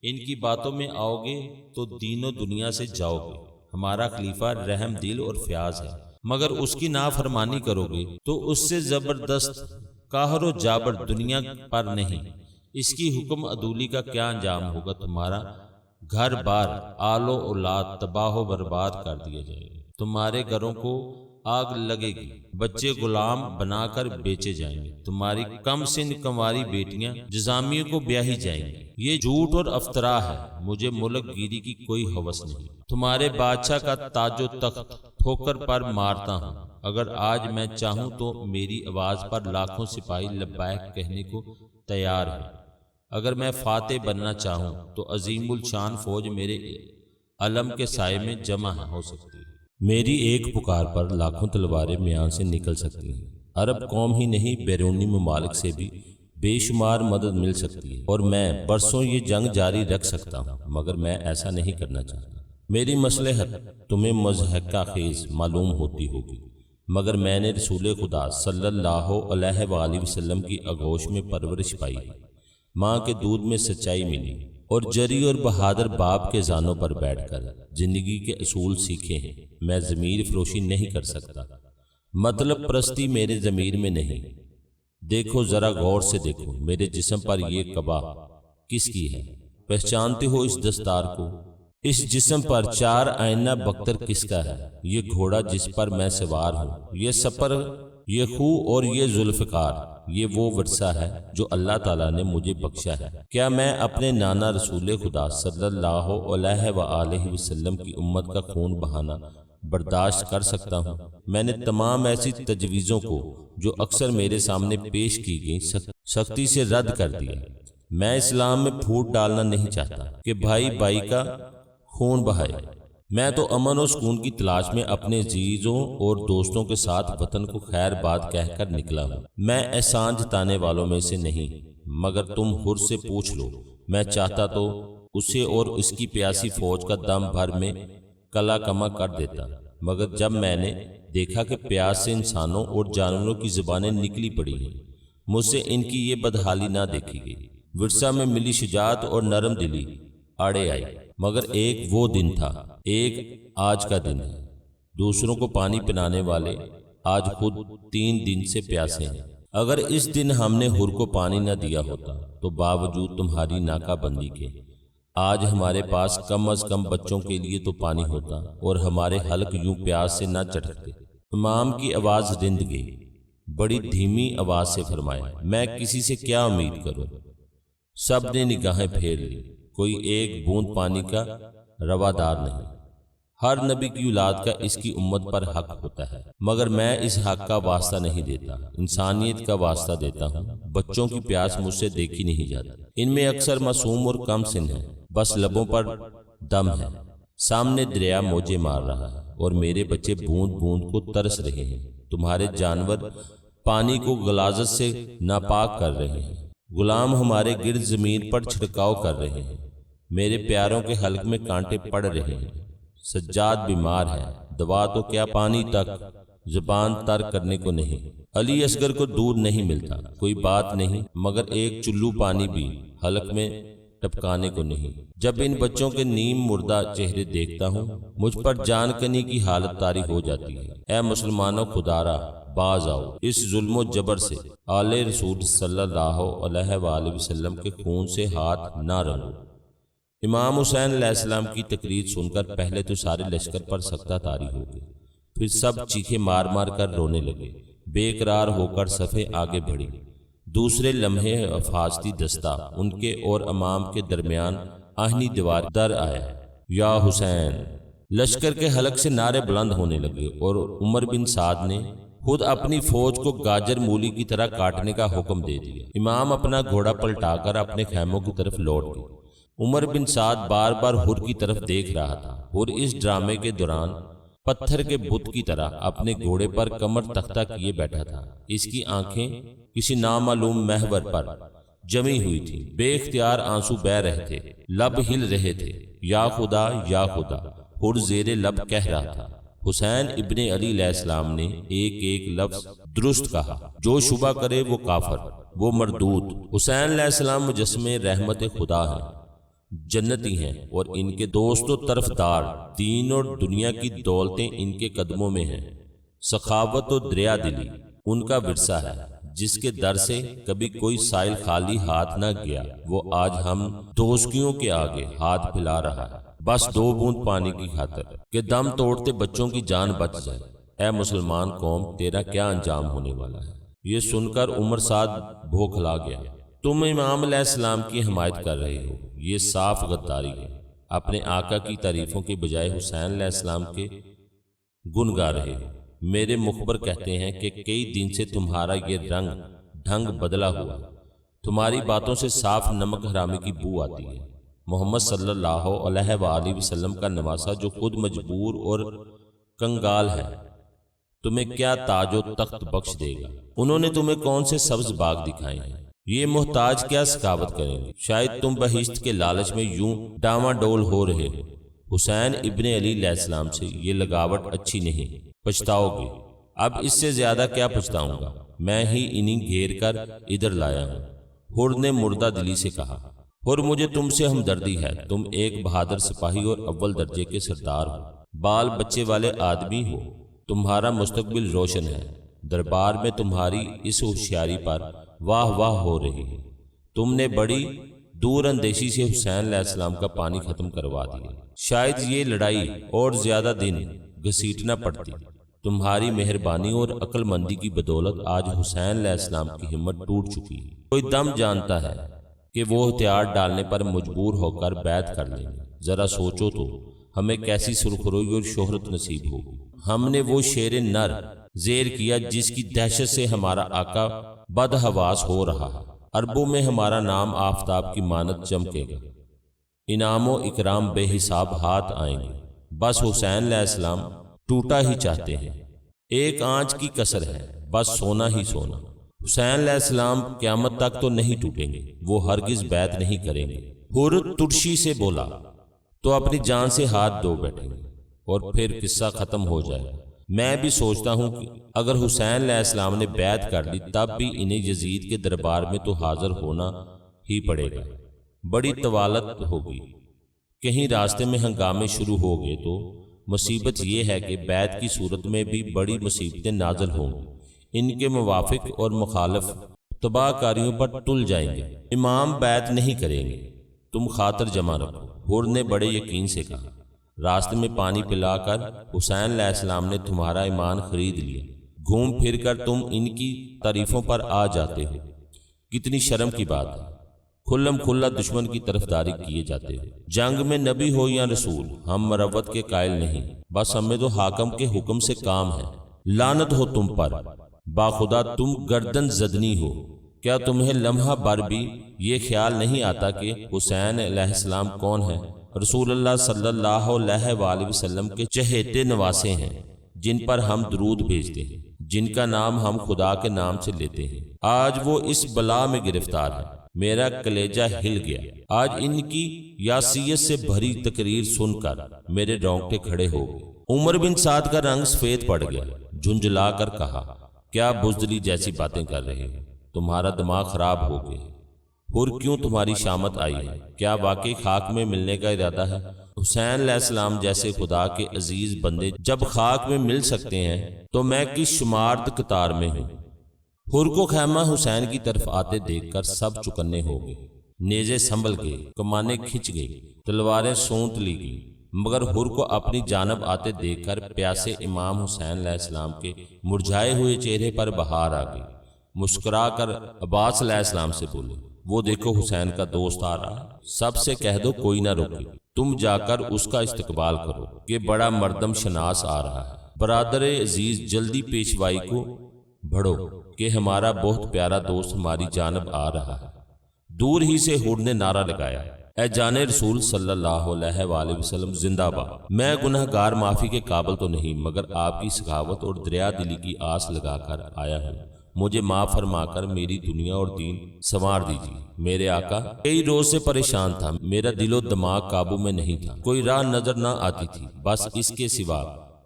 ان کی باتوں میں آؤ گے تو دین و دنیا سے جاؤ گے۔ ہمارا خلیفہ رحم دل اور فیاض ہے، مگر اس کی نافرمانی کرو گے تو اس سے زبردست قہر و جابر دنیا پر نہیں۔ اس کی حکم عدولی کا کیا انجام ہوگا؟ تمہارا گھر بار آل و اولاد تباہ و برباد کر دیا جائے گا، تمہارے گھروں کو آگ لگے گی، بچے غلام بنا کر بیچے جائیں گے، تمہاری کم سن کنواری بیٹیاں جزامیوں کو بیاہی جائیں گی۔ یہ جھوٹ اور افطرا ہے، مجھے ملک گیری کی کوئی ہوس نہیں۔ تمہارے بادشاہ کا تاج و تخت ٹھوکر پر مارتا ہوں۔ اگر آج میں چاہوں تو میری آواز پر لاکھوں سپاہی لبیک کہنے کو تیار ہیں۔ اگر میں فاتح بننا چاہوں تو عظیم الشان فوج میرے علم کے سائے میں جمع ہو سکتی ہے۔ میری ایک پکار پر لاکھوں تلواریں میان سے نکل سکتی ہیں۔ عرب قوم ہی نہیں، بیرونی ممالک سے بھی بے شمار مدد مل سکتی ہے، اور میں برسوں یہ جنگ جاری رکھ سکتا ہوں، مگر میں ایسا نہیں کرنا چاہتا۔ میری مصلحت تمہیں مضحکہ خیز معلوم ہوتی ہوگی، مگر میں نے رسول خدا صلی اللہ علیہ وآلہ وسلم کی آغوش میں پرورش پائی، ماں کے دودھ میں سچائی ملی، اور جری اور بہادر باپ کے زانوں پر بیٹھ کر زندگی کے اصول سیکھے ہیں۔ میں ضمیر فروشی نہیں کر سکتا، مطلب پرستی میرے ضمیر میں نہیں۔ دیکھو، ذرا غور سے دیکھو، میرے جسم پر یہ قبا کس کی ہے؟ پہچانتے ہو اس دستار کو؟ اس جسم پر 4 آئینہ بختر کس کا ہے؟ یہ گھوڑا جس پر میں سوار ہوں، یہ سپر، یہ خو اور یہ ذوالفقار یہ وہ ورثہ ہے جو اللہ تعالیٰ نے مجھے بخشا ہے۔ کیا میں اپنے نانا رسول خدا صلی اللہ علیہ وآلہ وسلم کی امت کا خون بہانا برداشت کر سکتا ہوں؟ میں نے تمام ایسی تجویزوں کو جو اکثر میرے سامنے پیش کی گئی سختی سے رد کر دیا۔ میں اسلام میں پھوٹ ڈالنا نہیں چاہتا کہ بھائی بھائی کا خون بہائے۔ میں تو امن و سکون کی تلاش میں اپنے عزیزوں اور دوستوں کے ساتھ وطن کو خیر بات کہہ کر نکلا ہوں۔ میں احسان جتانے والوں میں سے نہیں، مگر تم حر سے پوچھ لو، میں چاہتا تو اسے اور اس کی پیاسی فوج کا دم بھر میں کلا کما کر دیتا، مگر جب میں نے دیکھا کہ پیاس سے انسانوں اور جانوروں کی زبانیں نکلی پڑی ہیں، مجھ سے ان کی یہ بدحالی نہ دیکھی گئی۔ ورثہ میں ملی شجاعت اور نرم دلی آڑے آئی، مگر ایک وہ دن تھا، ایک آج کا دن ہے۔ دوسروں کو پانی پلانے والے آج خود 3 دن سے پیاسے ہیں۔ اگر اس دن ہم نے حر کو پانی نہ دیا ہوتا تو باوجود تمہاری ناکہ بندی کے آج ہمارے پاس کم از کم بچوں کے لیے تو پانی ہوتا اور ہمارے حلق یوں پیاس سے نہ چڑھتے۔ امام کی آواز رند گئی، بڑی دھیمی آواز سے فرمایا، میں کسی سے کیا امید کروں؟ سب نے نگاہیں پھیر لی، کوئی ایک بوند پانی کا روادار نہیں۔ ہر نبی کی اولاد کا اس کی امت پر حق ہوتا ہے، مگر میں اس حق کا واسطہ نہیں دیتا، انسانیت کا واسطہ دیتا ہوں۔ بچوں کی پیاس مجھ سے دیکھی نہیں جاتی، ان میں اکثر معصوم اور کم سن ہیں، بس لبوں پر دم ہے۔ سامنے دریا موجے مار رہا ہے اور میرے بچے بوند بوند کو ترس رہے ہیں۔ تمہارے جانور پانی کو غلاظت سے ناپاک کر رہے ہیں، غلام ہمارے گرد زمین پر چھڑکاؤ کر رہے ہیں، میرے پیاروں کے حلق میں کانٹے پڑ رہے ہیں۔ سجاد بیمار ہے، دوا تو کیا پانی تک زبان تر کرنے کو نہیں۔ علی اصغر کو دودھ نہیں ملتا، کوئی بات نہیں، مگر ایک چلو پانی بھی حلق میں ٹپکانے کو نہیں۔ جب ان بچوں کے نیم مردہ چہرے دیکھتا ہوں، مجھ پر جان کنی کی حالت طاری ہو جاتی ہے۔ اے مسلمانوں، خدارا باز آؤ، اس ظلم و جبر سے آل رسول صلی اللہ علیہ وآلہ وسلم کے خون سے ہاتھ نہ رنگو۔ امام حسین علیہ السلام کی تقریر سن کر پہلے تو سارے لشکر پر سکتہ طاری ہو گئی، پھر سب چیخے مار مار کر رونے لگے، بے قرار ہو کر صفیں آگے بڑھی۔ دوسرے لمحے حفاظتی دستہ ان کے اور امام کے درمیان آہنی دیوار در آیا، یا حسین۔ لشکر کے حلق سے نعرے بلند ہونے لگے اور عمر بن سعد نے خود اپنی فوج کو گاجر مولی کی طرح کاٹنے کا حکم دے دیا۔ امام اپنا گھوڑا پلٹا کر اپنے خیموں کی طرف لوٹ گئے۔ عمر بن سعد بار بار حر کی طرف دیکھ رہا تھا۔ حر اس ڈرامے کے دوران پتھر کے بت کی طرح اپنے گھوڑے پر کمر تختہ کیے بیٹھا تھا۔ اس کی آنکھیں کسی نامعلوم محور پر جمی ہوئی تھی، بے اختیار آنسو بہہ رہے تھے، لب ہل رہے تھے، یا خدا یا خدا حر زیر لب کہہ رہا تھا۔ حسین ابن علی علیہ السلام نے ایک ایک لفظ درست کہا، جو شبہ کرے وہ کافر، وہ مردود۔ حسین علیہ السلام مجسمے رحمت خدا ہیں، جنتی ہیں، اور ان کے دوست و طرفدار، دین اور دنیا کی دولتیں ان کے قدموں میں ہیں۔ سخاوت و دریا دلی ان کا ورثہ ہے، جس کے در سے کبھی کوئی سائل خالی ہاتھ نہ گیا، وہ آج ہم دوزکیوں کے آگے ہاتھ پھیلا رہا ہے، بس 2 بوند پانی کی خاطر کہ دم توڑتے بچوں کی جان بچ جائے۔ اے مسلمان قوم، تیرا کیا انجام ہونے والا ہے؟ یہ سن کر عمر سعد بھوکھلا گیا۔ تم امام علیہ السلام کی حمایت کر رہے ہو، یہ صاف غداری ہے۔ اپنے آقا کی تعریفوں کے بجائے حسین علیہ السلام کے گن گا رہے ہو۔ میرے مخبر کہتے ہیں کہ کئی دن سے تمہارا یہ رنگ ڈھنگ بدلا ہوا، تمہاری باتوں سے صاف نمک حرامی کی بو آتی ہے۔ محمد صلی اللہ علیہ وآلہ وسلم کا نواسہ جو خود مجبور اور کنگال ہے، تمہیں کیا تاج و تخت بخش دے گا؟ انہوں نے تمہیں کون سے سبز باغ دکھائے ہیں؟ یہ محتاج کیا سخاوت کریں گے؟ شاید تم بہشت کے لالچ میں یوں ڈاواں ڈول ہو رہے ہو۔ حسین ابن علی علیہ السلام سے یہ لگاوٹ اچھی نہیں، پچھتاؤ گے۔ اب اس سے زیادہ کیا پچھتاؤں گا؟ میں ہی انہیں گھیر کر ادھر لایا ہوں۔ حر نے مردہ دلی سے کہا، حر مجھے تم سے ہمدردی ہے، تم ایک بہادر سپاہی اور اول درجے کے سردار ہو، بال بچے والے آدمی ہو، تمہارا مستقبل روشن ہے۔ دربار میں تمہاری اس ہوشیاری پر واہ واہ ہو رہی ہے۔ تم نے بڑی دور اندیشی سے حسین علیہ السلام کا پانی ختم کروا دیا۔ شاید یہ لڑائی اور زیادہ دن گھسیٹنا پڑتی، تمہاری مہربانی اور عقل مندی کی بدولت آج حسین علیہ السلام کی ہمت ٹوٹ چکی ہے۔ کوئی دم جانتا ہے کہ وہ ہتھیار ڈالنے پر مجبور ہو کر بیعت کر لیں گے۔ ذرا سوچو تو ہمیں کیسی سرخروئی اور شہرت نصیب ہوگی۔ ہم نے وہ شیر نر زیر کیا جس کی دہشت سے ہمارا آقا بدحواس ہو رہا ہے۔ عربوں میں ہمارا نام آفتاب کی مانند چمکے گا، انعام و اکرام بے حساب ہاتھ آئیں گے۔ بس حسین علیہ السلام ٹوٹا ہی چاہتے ہیں، ایک آنچ کی کسر ہے، بس سونا ہی سونا۔ حسین علیہ السلام قیامت تک تو نہیں ٹوٹیں گے، وہ ہرگز بیعت نہیں کریں گے۔ حر ترشی سے بولا تو اپنی جان سے ہاتھ دھو بیٹھیں گے اور پھر قصہ ختم ہو جائے گا۔ میں بھی سوچتا ہوں کہ اگر حسین علیہ السلام نے بیعت کر لی تب بھی انہیں یزید کے دربار میں تو حاضر ہونا ہی پڑے گا۔ بڑی طوالت ہوگی، کہیں راستے میں ہنگامے شروع ہو گئے تو مصیبت یہ ہے کہ بیعت کی صورت میں بھی بڑی مصیبتیں نازل ہوں گی، ان کے موافق اور مخالف تباہ کاریوں پر تل جائیں گے۔ امام بیعت نہیں کریں گے، تم خاطر جمع رکھو، حر نے بڑے یقین سے کہا۔ راستے میں پانی پلا کر حسین علیہ السلام نے تمہارا ایمان خرید لیا، گھوم پھر کر تم ان کی تعریفوں پر آ جاتے ہو، کتنی شرم کی بات ہے۔ کھلم کھلا دشمن کی طرفداری کیے جاتے ہو، جنگ میں نبی ہو یا رسول ہم مروت کے قائل نہیں، بس ہمیں تو حاکم کے حکم سے کام ہے۔ لعنت ہو تم پر، باخدا تم گردن زدنی ہو۔ کیا تمہیں لمحہ بھر بھی یہ خیال نہیں آتا کہ حسین علیہ السلام کون ہے؟ رسول اللہ صلی اللہ علیہ وآلہ وسلم کے چہیتے نواسے ہیں، جن پر ہم درود بھیجتے ہیں، جن کا نام ہم خدا کے نام سے لیتے ہیں۔ آج وہ اس بلا میں گرفتار ہے، میرا کلیجہ ہل گیا۔ آج ان کی یاسیت سے بھری تقریر سن کر میرے رونگٹے کھڑے ہو گئے۔ عمر بن سعد کا رنگ سفید پڑ گیا، جھنجھلا کر کہا، کیا بزدلی جیسی باتیں کر رہے ہو؟ تمہارا دماغ خراب ہو گیا۔ حر کیوں تمہاری شامت آئی ہے؟ کیا واقعی خاک میں ملنے کا ارادہ ہے؟ حسین علیہ السلام جیسے خدا کے عزیز بندے جب خاک میں مل سکتے ہیں تو میں کس شمارد قطار میں ہوں؟ حر کو خیمہ حسین کی طرف آتے دیکھ کر سب چکنے ہو گئے، نیزے سنبھل گئے، کمانیں کھچ گئی، تلواریں سونت لی گئی، مگر حر کو اپنی جانب آتے دیکھ کر پیاسے امام حسین علیہ السلام کے مرجھائے ہوئے چہرے پر بہار آ گئی۔ مسکرا کر عباس علیہ السلام سے بولے، وہ دیکھو حسین کا دوست آ رہا ہے، سب سے کہہ دو کوئی نہ روکے، تم جا کر اس کا استقبال کرو کہ بڑا مردم شناس آ رہا ہے۔ برادر عزیز جلدی پیشوائی کو بڑھو کہ ہمارا بہت پیارا دوست ہماری جانب آ رہا ہے۔ دور ہی سے حر نے نعرہ لگایا، اے جان رسول صلی اللہ علیہ وآلہ وسلم زندہ باد۔ میں گناہ گار معافی کے قابل تو نہیں، مگر آپ کی سخاوت اور دریا دلی کی آس لگا کر آیا ہوں، مجھے معاف فرما کر میری دنیا اور دین سنوار دیجیے۔ میرے آقا کئی روز سے پریشان تھا، میرا دل و دماغ قابو میں نہیں تھا، کوئی راہ نظر نہ آتی تھی، بس اس کے سوا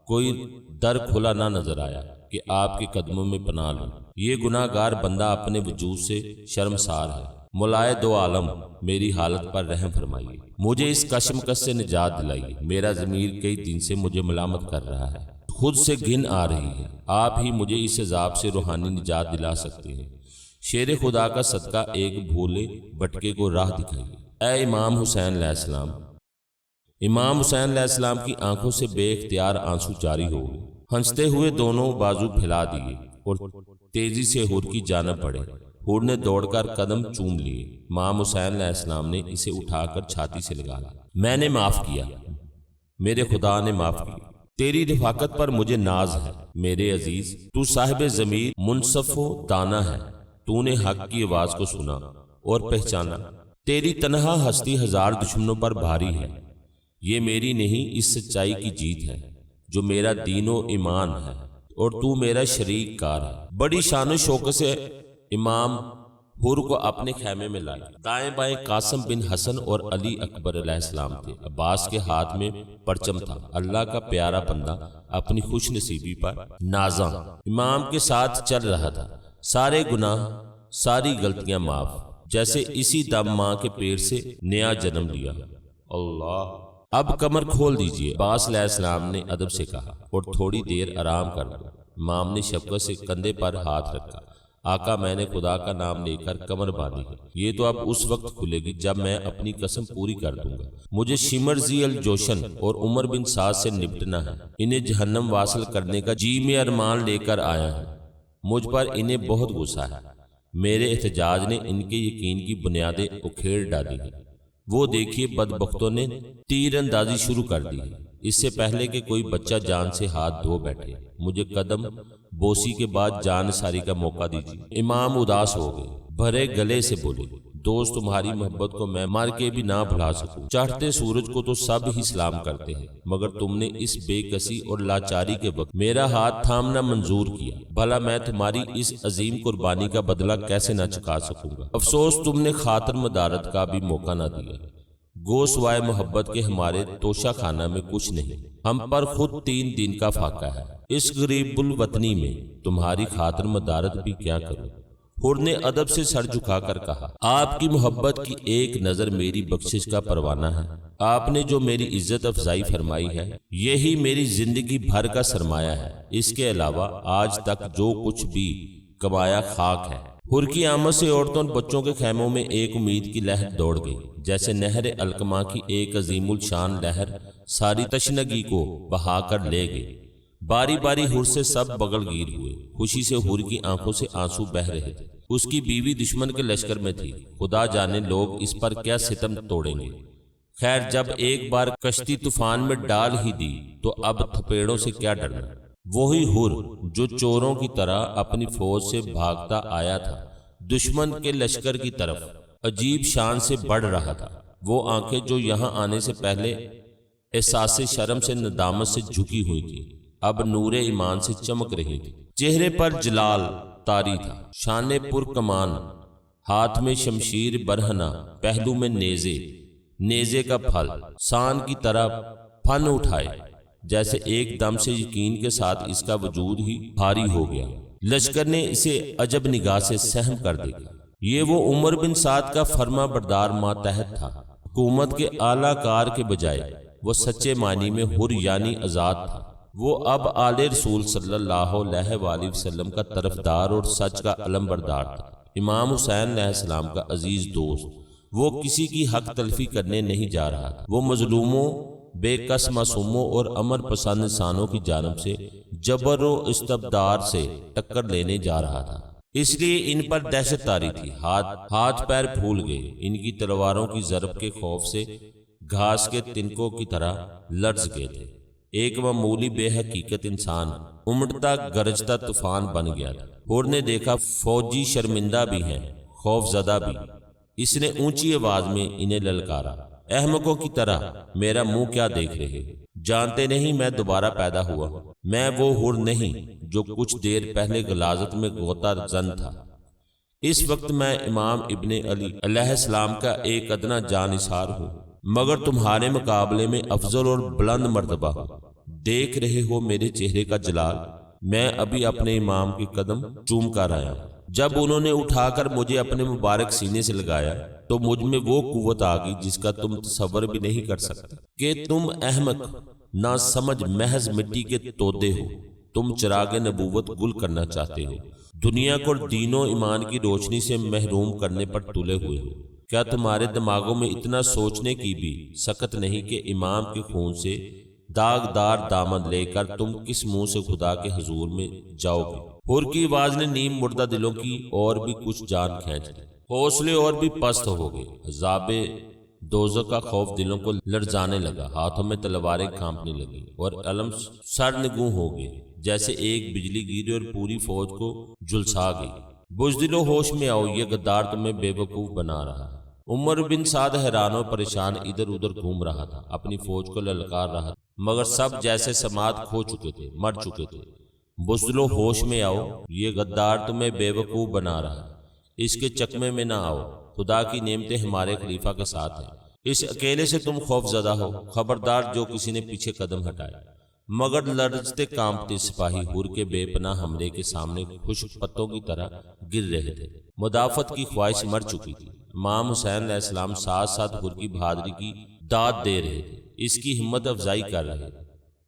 کوئی در کھلا نہ نظر آیا کہ آپ کے قدموں میں پناہ لوں۔ یہ گناہ گار بندہ اپنے وجود سے شرمسار ہے، مولائے دو عالم میری حالت پر رحم فرمائیے، مجھے اس کشمکش سے نجات دلائیے۔ میرا ضمیر کئی دن سے مجھے ملامت کر رہا ہے، خود سے گھن آ رہی ہے، آپ ہی مجھے اس عذاب سے روحانی نجات دلا سکتے ہیں۔ شیر خدا کا صدقہ ایک بھولے بٹکے کو راہ دکھائیے۔ اے امام حسین علیہ السلام۔ امام حسین علیہ السلام کی آنکھوں سے بے اختیار آنسو جاری ہو گئے، ہنستے ہوئے دونوں بازو پھیلا دیے اور تیزی سے حر کی جانب بڑھے۔ حر نے دوڑ کر قدم چوم لیے، امام حسین علیہ السلام نے اسے اٹھا کر چھاتی سے لگا لیا۔ میں نے معاف کیا، میرے خدا نے معاف کیا، تیری رفاقت پر مجھے ناز ہے۔ میرے عزیز تو صاحب ضمیر منصف و دانا ہے، تو نے حق کی آواز کو سنا اور پہچانا، تیری تنہا ہستی ہزار دشمنوں پر بھاری ہے، یہ میری نہیں اس سچائی کی جیت ہے جو میرا دین و ایمان ہے اور تو میرا شریک کار ہے۔ بڑی شان و شوکت سے امام حر کو اپنے خیمے میں لایا۔ دائیں بائیں قاسم بن حسن اور علی اکبر علیہ السلام تھے، عباس کے ہاتھ میں پرچم تھا۔ اللہ کا پیارا بندہ اپنی خوش نصیبی پر نازاں امام کے ساتھ چل رہا تھا، سارے گناہ ساری غلطیاں معاف، جیسے اسی دم ماں کے پیٹ سے نیا جنم لیا۔ اللہ، اب کمر کھول دیجئے، عباس علیہ السلام نے ادب سے کہا، اور تھوڑی دیر آرام کر لو۔ امام نے شفقت سے کندھے پر ہاتھ رکھا، آقا میں نے خدا کا نام لے کر کمر باندھی ہے، یہ تو اب اس وقت کھلے گی جب میں اپنی قسم پوری کر دوں گا۔ مجھے شمرزی الجوشن اور عمر بن سعد سے نپٹنا ہے، انہیں جہنم واصل کرنے کا جی میں ارمان لے کر آیا ہوں۔ مجھ پر انہیں بہت غصہ ہے، میرے احتجاج نے ان کے یقین کی بنیادیں اکھیڑ ڈالی ہیں۔ وہ دیکھیے بدبختوں نے تیر اندازی شروع کر دی ہے، اس سے پہلے کہ کوئی بچہ جان سے ہاتھ دھو بیٹھے مجھے قدم بوسی کے بعد جان ساری کا موقع دیجیے۔ امام اداس ہو گئے، بھرے گلے سے بولے، دوست تمہاری محبت کو میں مر کے بھی نہ بھلا سکوں۔ چڑھتے سورج کو تو سب ہی سلام کرتے ہیں، مگر تم نے اس بے کسی اور لاچاری کے وقت میرا ہاتھ تھامنا منظور کیا، بھلا میں تمہاری اس عظیم قربانی کا بدلہ کیسے نہ چکا سکوں گا۔ افسوس تم نے خاطر مدارت کا بھی موقع نہ دیا، گو سوائے محبت کے ہمارے توشہ خانہ میں کچھ نہیں، ہم پر خود 3 دن کا فاقہ ہے، اس غریب الوطنی میں تمہاری خاطر مدارت بھی کیا کروں۔ حر نے ادب سے سر جھکا کر کہا، آپ کی محبت کی ایک نظر میری بخشش کا پروانہ ہے، آپ نے جو میری عزت افزائی فرمائی ہے یہی میری زندگی بھر کا سرمایہ ہے، اس کے علاوہ آج تک جو کچھ بھی کمایا خاک ہے۔ حر کی آمد سے عورتوں اور بچوں کے خیموں میں ایک امید کی لہر دوڑ گئی، جیسے نہر القما کی ایک عظیم الشان لہر ساری تشنگی کو بہا کر لے گئی۔ باری باری حر سے سب بغل گیر ہوئے، خوشی سے حر کی آنکھوں سے آنسو بہہ رہے تھے، اس کی بیوی دشمن کے لشکر میں تھی، خدا جانے لوگ اس پر کیا ستم توڑیں گے۔ خیر جب ایک بار کشتی طوفان میں ڈال ہی دی تو اب تھپیڑوں سے کیا ڈرنا۔ وہی حر جو چوروں کی طرح اپنی فوج سے بھاگتا آیا تھا، دشمن کے لشکر کی طرف عجیب شان سے بڑھ رہا تھا، وہ آنکھیں جو یہاں آنے سے پہلے احساس شرم سے ندامت سے جھکی ہوئی تھی اب نور ایمان سے چمک رہی تھی، چہرے پر جلال طاری تھا، شان پر کمان، ہاتھ میں شمشیر برہنہ، پہلو میں نیزے کا پھل سان کی طرح پھن اٹھائے، جیسے ایک دم سے یقین کے ساتھ اس کا وجود ہی بھاری ہو گیا، لشکر نے اسے عجب نگاہ سے سہم کر دیا۔ یہ وہ عمر بن سعد کا فرما بردار ماتحت تھا، حکومت کے اعلیٰ کار کے بجائے وہ سچے معنی میں حر یعنی آزاد تھا۔ وہ اب آل رسول صلی اللہ علیہ وآلہ وسلم کا طرفدار اور سچ کا علم بردار تھا، امام حسین علیہ السلام کا عزیز دوست۔ وہ کسی کی حق تلفی کرنے نہیں جا رہا تھا، وہ مظلوموں، بے کس معصوموں اور امر پسند انسانوں کی جانب سے جبر و استبداد سے ٹکر لینے جا رہا تھا، اس لیے ان پر دہشت طاری تھی، ہاتھ پیر پھول گئے، ان کی تلواروں کی ضرب کے خوف سے گھاس کے تنکوں کی طرح لرز گئے تھے۔ ایک معمولی بے حقیقت انسان امڑتا گرجتا طوفان بن گیا تھا۔ حر نے دیکھا فوجی شرمندہ بھی ہیں، خوف زدہ بھی، اس نے اونچی آواز میں انہیں للکارا، احمقوں کی طرح میرا منہ کیا دیکھ رہے، جانتے نہیں میں دوبارہ پیدا ہوا ہوں، میں وہ حر نہیں جو کچھ دیر پہلے غلاظت میں غوطہ زن تھا، اس وقت میں امام ابن علی علیہ السلام کا ایک ادنا جانثار ہوں، مگر تمہارے مقابلے میں افضل اور بلند مرتبہ ہوں۔ دیکھ رہے ہو میرے چہرے کا جلال، میں ابھی اپنے امام کی قدم چوم کر آیا ہوں، جب انہوں نے اٹھا کر مجھے اپنے مبارک سینے سے لگایا تو مجھ میں وہ قوت آ گئی جس کا تم تصور بھی نہیں کر سکتے، کہ تم احمق نہ سمجھ محض مٹی کے تودے ہو، تم چراغ نبوت گل کرنا چاہتے ہو، دنیا کو دین و ایمان کی روشنی سے محروم کرنے پر تلے ہوئے ہو۔ کیا تمہارے دماغوں میں اتنا سوچنے کی بھی سکت نہیں کہ امام کے خون سے داغدار دامن لے کر تم کس منہ سے خدا کے حضور میں جاؤ گے؟ حر کی آواز نے نیم مردہ دلوں کی اور بھی کچھ جان کھینچ لی، حوصلے اور بھی پست ہو گئے، عذاب دوزخ کا خوف دلوں کو لرزانے لگا، ہاتھوں میں تلواریں کانپنے لگی اور علم سرنگوں ہو گئے، جیسے ایک بجلی گری اور پوری فوج کو جھلسا گئی۔ بزدلو ہوش میں آؤ، یہ غدار تمہیں بے وقوف بنا رہا ہے۔ عمر بن سعد حیران و پریشان ادھر ادھر گھوم رہا تھا، اپنی فوج کو للکار رہا تھا، مگر سب جیسے سماعت کھو چکے تھے، مر چکے تھے۔ بزدلو ہوش میں آؤ، یہ غدار تمہیں بے وقوف بنا رہا ہے، اس کے چکمے میں نہ آؤ، خدا کی نعمتیں ہمارے خلیفہ کے ساتھ ہیں، اس اکیلے سے تم خوف زدہ ہو، خبردار جو کسی نے پیچھے قدم ہٹائے۔ مگر لرزتے کانپتے سپاہی حر کے بے پناہ حملے کے سامنے خشک پتوں کی طرح گر رہے تھے، مدافعت کی خواہش مر چکی تھی۔ امام حسین علیہ السلام ساتھ ساتھ حر کی بہادری کی داد دے رہے تھے، اس کی ہمت افزائی کر رہے تھے۔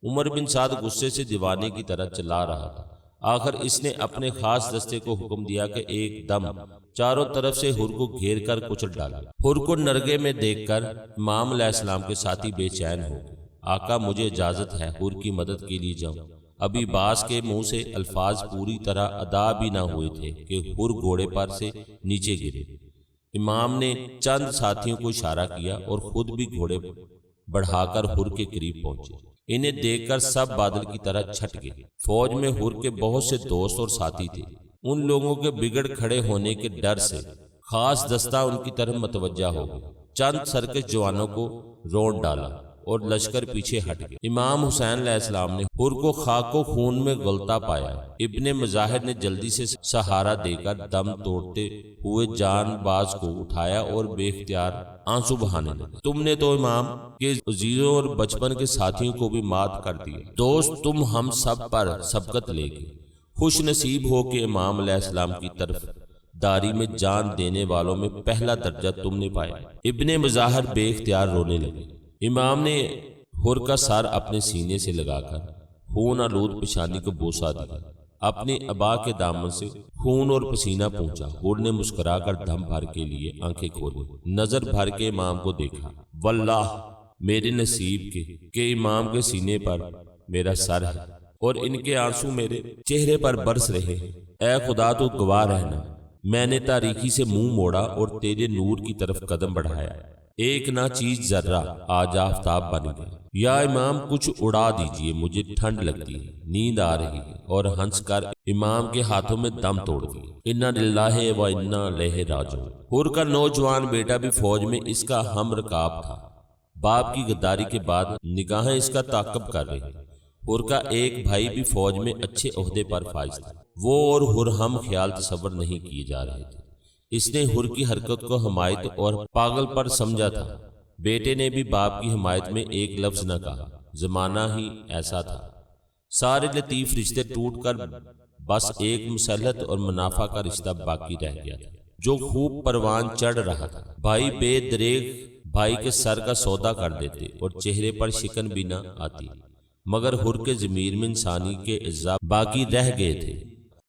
عمر بن سعد غصے سے دیوانے کی طرح چلا رہا تھا، آخر اس نے اپنے خاص دستے کو حکم دیا کہ ایک دم چاروں طرف سے حر کو گھیر کر کچل ڈالا۔ حر کو نرگے میں دیکھ کر امام علیہ السلام کے ساتھی بے چین ہو گئے۔ آقا مجھے اجازت ہے حر کی مدد کے لیے جاؤں۔ ابھی باز کے منہ سے الفاظ پوری طرح ادا بھی نہ ہوئے تھے کہ حر گھوڑے پر سے نیچے گرے۔ امام نے چند ساتھیوں کو اشارہ کیا اور خود بھی گھوڑے بڑھا کر حر کے قریب پہنچے۔ انہیں دیکھ کر سب بادل کی طرح چھٹ گئے۔ فوج میں حر کے بہت سے دوست اور ساتھی تھے۔ ان لوگوں کے بگڑ کھڑے ہونے کے ڈر سے خاص دستہ ان کی طرف متوجہ ہو گیا۔ چند سرکش جوانوں کو روند ڈالا اور لشکر پیچھے ہٹ گئے۔ امام حسین علیہ السلام نے حر کو خاک و خون میں غلطہ پایا۔ ابن مظاہر نے جلدی سے سہارا دے کر دم توڑتے ہوئے جان باز کو اٹھایا اور بے اختیار آنسو بہانے لگا۔ تم نے تو امام کے عزیزوں اور بچپن کے ساتھیوں کو بھی مات کر دیا دوست، تم ہم سب پر سبقت لے گئے۔ خوش نصیب ہو کہ امام علیہ السلام کی طرف داری میں جان دینے والوں میں پہلا درجہ تم نے پایا۔ ابن مظاہر بے اختیار رونے لگے۔ امام نے حر کا سر اپنے سینے سے لگا کر خون آلود پیشانی کو بوسہ دیا۔ اپنے ابا کے دامن سے خون اور پسینہ پہنچا۔ حر نے مسکرا کر دم بھر کے لیے آنکھیں کھولی، نظر بھر کے امام کو دیکھا۔ واللہ میرے نصیب کے کہ امام کے سینے پر میرا سر ہے اور ان کے آنسو میرے چہرے پر برس رہے ہیں۔ اے خدا تو گواہ رہنا، میں نے تاریکی سے منہ موڑا اور تیرے نور کی طرف قدم بڑھایا۔ ایک نہ چیز ذرہ آج آفتاب بن گیا۔ یا امام کچھ اڑا دیجئے، مجھے ٹھنڈ لگتی ہے، نیند آ رہی ہے۔ اور ہنس کر امام کے ہاتھوں میں دم توڑ دیا۔ انا للہ و انا الیہ راجعون۔ حر کا نوجوان بیٹا بھی فوج میں اس کا ہم رکاب تھا۔ باپ کی غداری کے بعد نگاہیں اس کا تعاقب کر رہی۔ حر کا ایک بھائی بھی فوج میں اچھے عہدے پر فائز تھا۔ وہ اور حر ہم خیال تصور نہیں کیے جا رہے تھے۔ اس نے حر کی حرکت کو حمایت اور پاگل پر سمجھا تھا۔ بیٹے نے بھی باپ کی حمایت میں ایک لفظ نہ کہا۔ زمانہ ہی ایسا تھا۔ سارے لطیف رشتے ٹوٹ کر بس ایک مصلحت اور منافع کا رشتہ باقی رہ گیا تھا جو خوب پروان چڑھ رہا تھا۔ بھائی بے دریغ بھائی کے سر کا سودا کر دیتے اور چہرے پر شکن بھی نہ آتی، مگر حر کے ضمیر میں انسانی کے اجزا باقی رہ گئے تھے۔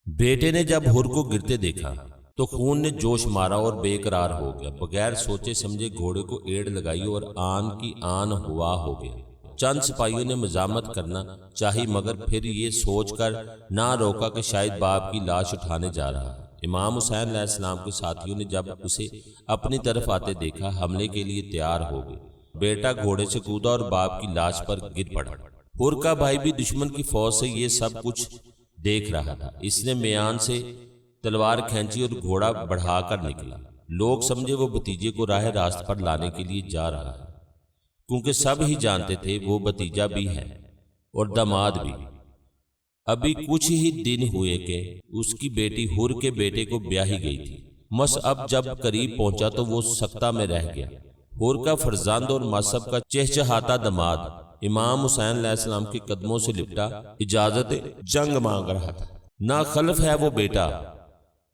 بیٹے نے جب حر کو گرتے دیکھا تو خون نے جوش مارا اور بے قرار ہو گیا۔ بغیر سوچے سمجھے گھوڑے کو ایڑ لگائی اور آن کی آن ہوا ہو گیا۔ چند سپاہیوں نے مزاحمت کرنا چاہی، مگر پھر یہ سوچ کر نہ روکا کہ شاید باپ کی لاش اٹھانے جا رہا ہے۔ امام حسین علیہ السلام کے ساتھیوں نے جب اسے اپنی طرف آتے دیکھا، حملے کے لیے تیار ہو گئے۔ بیٹا گھوڑے سے کودا اور باپ کی لاش پر گر پڑا۔ حر کا بھائی بھی دشمن کی فوج سے یہ سب کچھ دیکھ رہا تھا۔ اس نے میان سے تلوار کھینچی اور گھوڑا بڑھا کر نکلا۔ لوگ سمجھے وہ بھتیجے کو راہ راست پر لانے کے لیے جا رہا ہے، کیونکہ سب ہی جانتے تھے وہ بھتیجا بھی ہے اور داماد بھی۔ ابھی کچھ ہی دن ہوئے کہ اس کی بیٹی حر کے بیٹے کو بیاہی گئی تھی۔ اب جب قریب پہنچا تو وہ سکتہ میں رہ گیا۔ حر کا فرزند اور مذہب کا چہچہاتا داماد امام حسین علیہ السلام کے قدموں سے لپٹا اجازت جنگ مانگ رہا تھا۔ نہ خلف ہے وہ بیٹا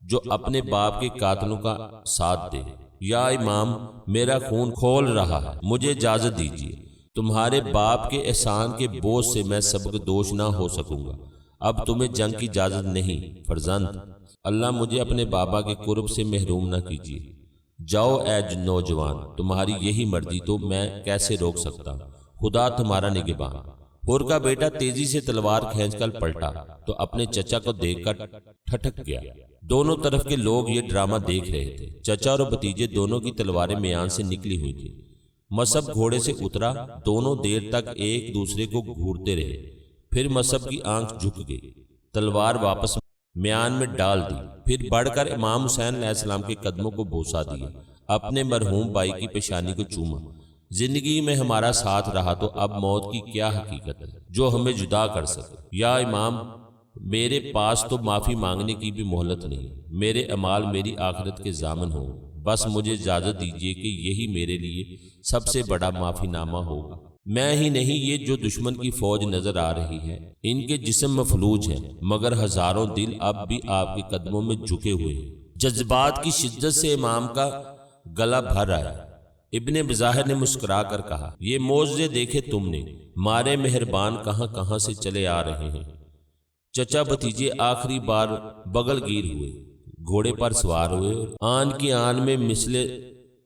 جو اپنے باپ کے قاتلوں کا ساتھ دے۔ یا امام میرا خون کھول رہا ہے، مجھے اجازت دیجیے۔ تمہارے باپ کے احسان کے بوجھ سے میں سبق دوش نہ ہو سکوں گا۔ اب تمہیں جنگ کی اجازت نہیں فرزند۔ اللہ مجھے اپنے بابا کے قرب سے محروم نہ کیجیے۔ جاؤ اے نوجوان، تمہاری یہی مرضی تو میں کیسے روک سکتا ہوں، خدا تمہارا نگہباں۔ حر کا بیٹا تیزی سے تلوار کھینچ کر پلٹا تو اپنے چچا کو دیکھ کر ٹھٹک گیا۔ دونوں طرف کے لوگ یہ ڈرامہ دیکھ رہے تھے۔ چچا اور بھتیجے دونوں کی تلواریں میان سے نکلی ہوئی تھی۔ مصعب گھوڑے سے اترا، دونوں دیر تک ایک دوسرے کو گھورتے رہے۔ پھر مصعب کی آنکھ جھک گئی، تلوار واپس میان میں ڈال دی، پھر بڑھ کر امام حسین علیہ السلام کے قدموں کو بوسہ دیا، اپنے مرحوم بھائی کی پیشانی کو چوما۔ زندگی میں ہمارا ساتھ رہا تو اب موت کی کیا حقیقت ہے جو ہمیں جدا کر سکے۔ یا امام میرے پاس تو معافی مانگنے کی بھی مہلت نہیں، میرے اعمال میری آخرت کے ضامن ہوں، بس مجھے اجازت دیجیے کہ یہی میرے لیے سب سے بڑا معافی نامہ ہوگا۔ میں ہی نہیں، یہ جو دشمن کی فوج نظر آ رہی ہے، ان کے جسم مفلوج ہیں، مگر ہزاروں دل اب بھی آپ کے قدموں میں جھکے ہوئے ہیں۔ جذبات کی شدت سے امام کا گلا بھر آیا۔ ابن مظاہر نے مسکرا کر کہا، یہ معجزے دیکھے تم نے، مارے مہربان کہاں کہاں سے چلے آ رہے ہیں۔ چچا بھتیجے آخری بار بغل گیر ہوئے، گھوڑے پر سوار ہوئے اور آن کی آن میں مثل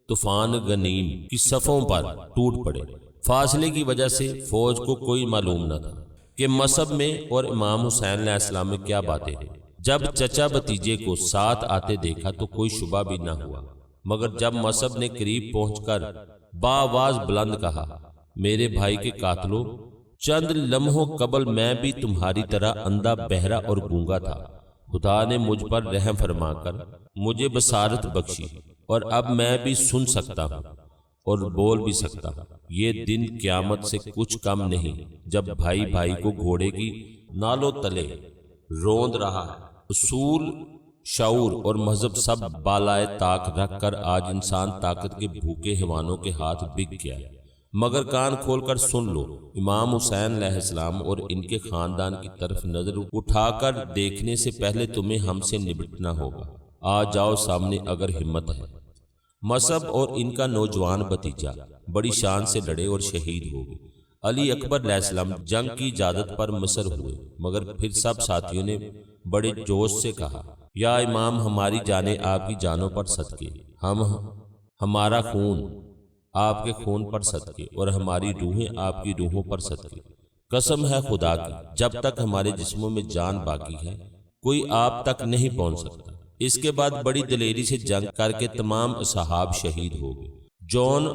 طوفان غنیم کی صفوں پر ٹوٹ پڑے۔ فاصلے کی وجہ سے فوج کو کوئی معلوم نہ تھا کہ مصعب میں اور امام حسین علیہ السلام میں کیا باتیں ہیں۔ جب چچا بھتیجے کو ساتھ آتے دیکھا تو کوئی شبہ بھی نہ ہوا، مگر جب مصعب نے قریب پہنچ کر بآواز بلند کہا، میرے بھائی کے قاتلوں، چند لمحوں قبل میں بھی تمہاری طرح اندھا، بہرا اور گونگا تھا۔ خدا نے مجھ پر رحم فرما کر مجھے بصارت بخشی اور اب میں بھی سن سکتا ہوں اور بول بھی سکتا ہوں۔ یہ دن قیامت سے کچھ کم نہیں جب بھائی بھائی کو گھوڑے کی نالوں تلے روند رہا ہے۔ اصول، شعور اور مذہب سب بالائے طاق رکھ کر آج انسان طاقت کے بھوکے حیوانوں کے ہاتھ بک گیا ہے۔ مگر کان کھول کر سن لو، امام حسین علیہ السلام اور ان کے خاندان کی طرف نظر اٹھا کر دیکھنے سے پہلے تمہیں ہم سے نمٹنا ہوگا۔ آ جاؤ سامنے اگر ہمت ہے۔ مصعب اور ان کا نوجوان بھتیجا بڑی شان سے لڑے اور شہید ہو گئے۔ علی اکبر علیہ السلام جنگ کی اجازت پر مصر ہوئے، مگر پھر سب ساتھیوں نے بڑے جوش سے کہا، یا امام، ہماری جانیں آپ کی جانوں پر صدقے، ہمارا خون آپ کے خون پر صدقے اور ہماری روحیں آپ کی روحوں پر صدقے۔ قسم ہے خدا کی، جب تک ہمارے جسموں میں جان باقی ہے کوئی آپ تک نہیں پہنچ سکتا۔ اس کے بعد بڑی دلیری سے جنگ کر کے تمام اصحاب شہید ہو گئے۔ جون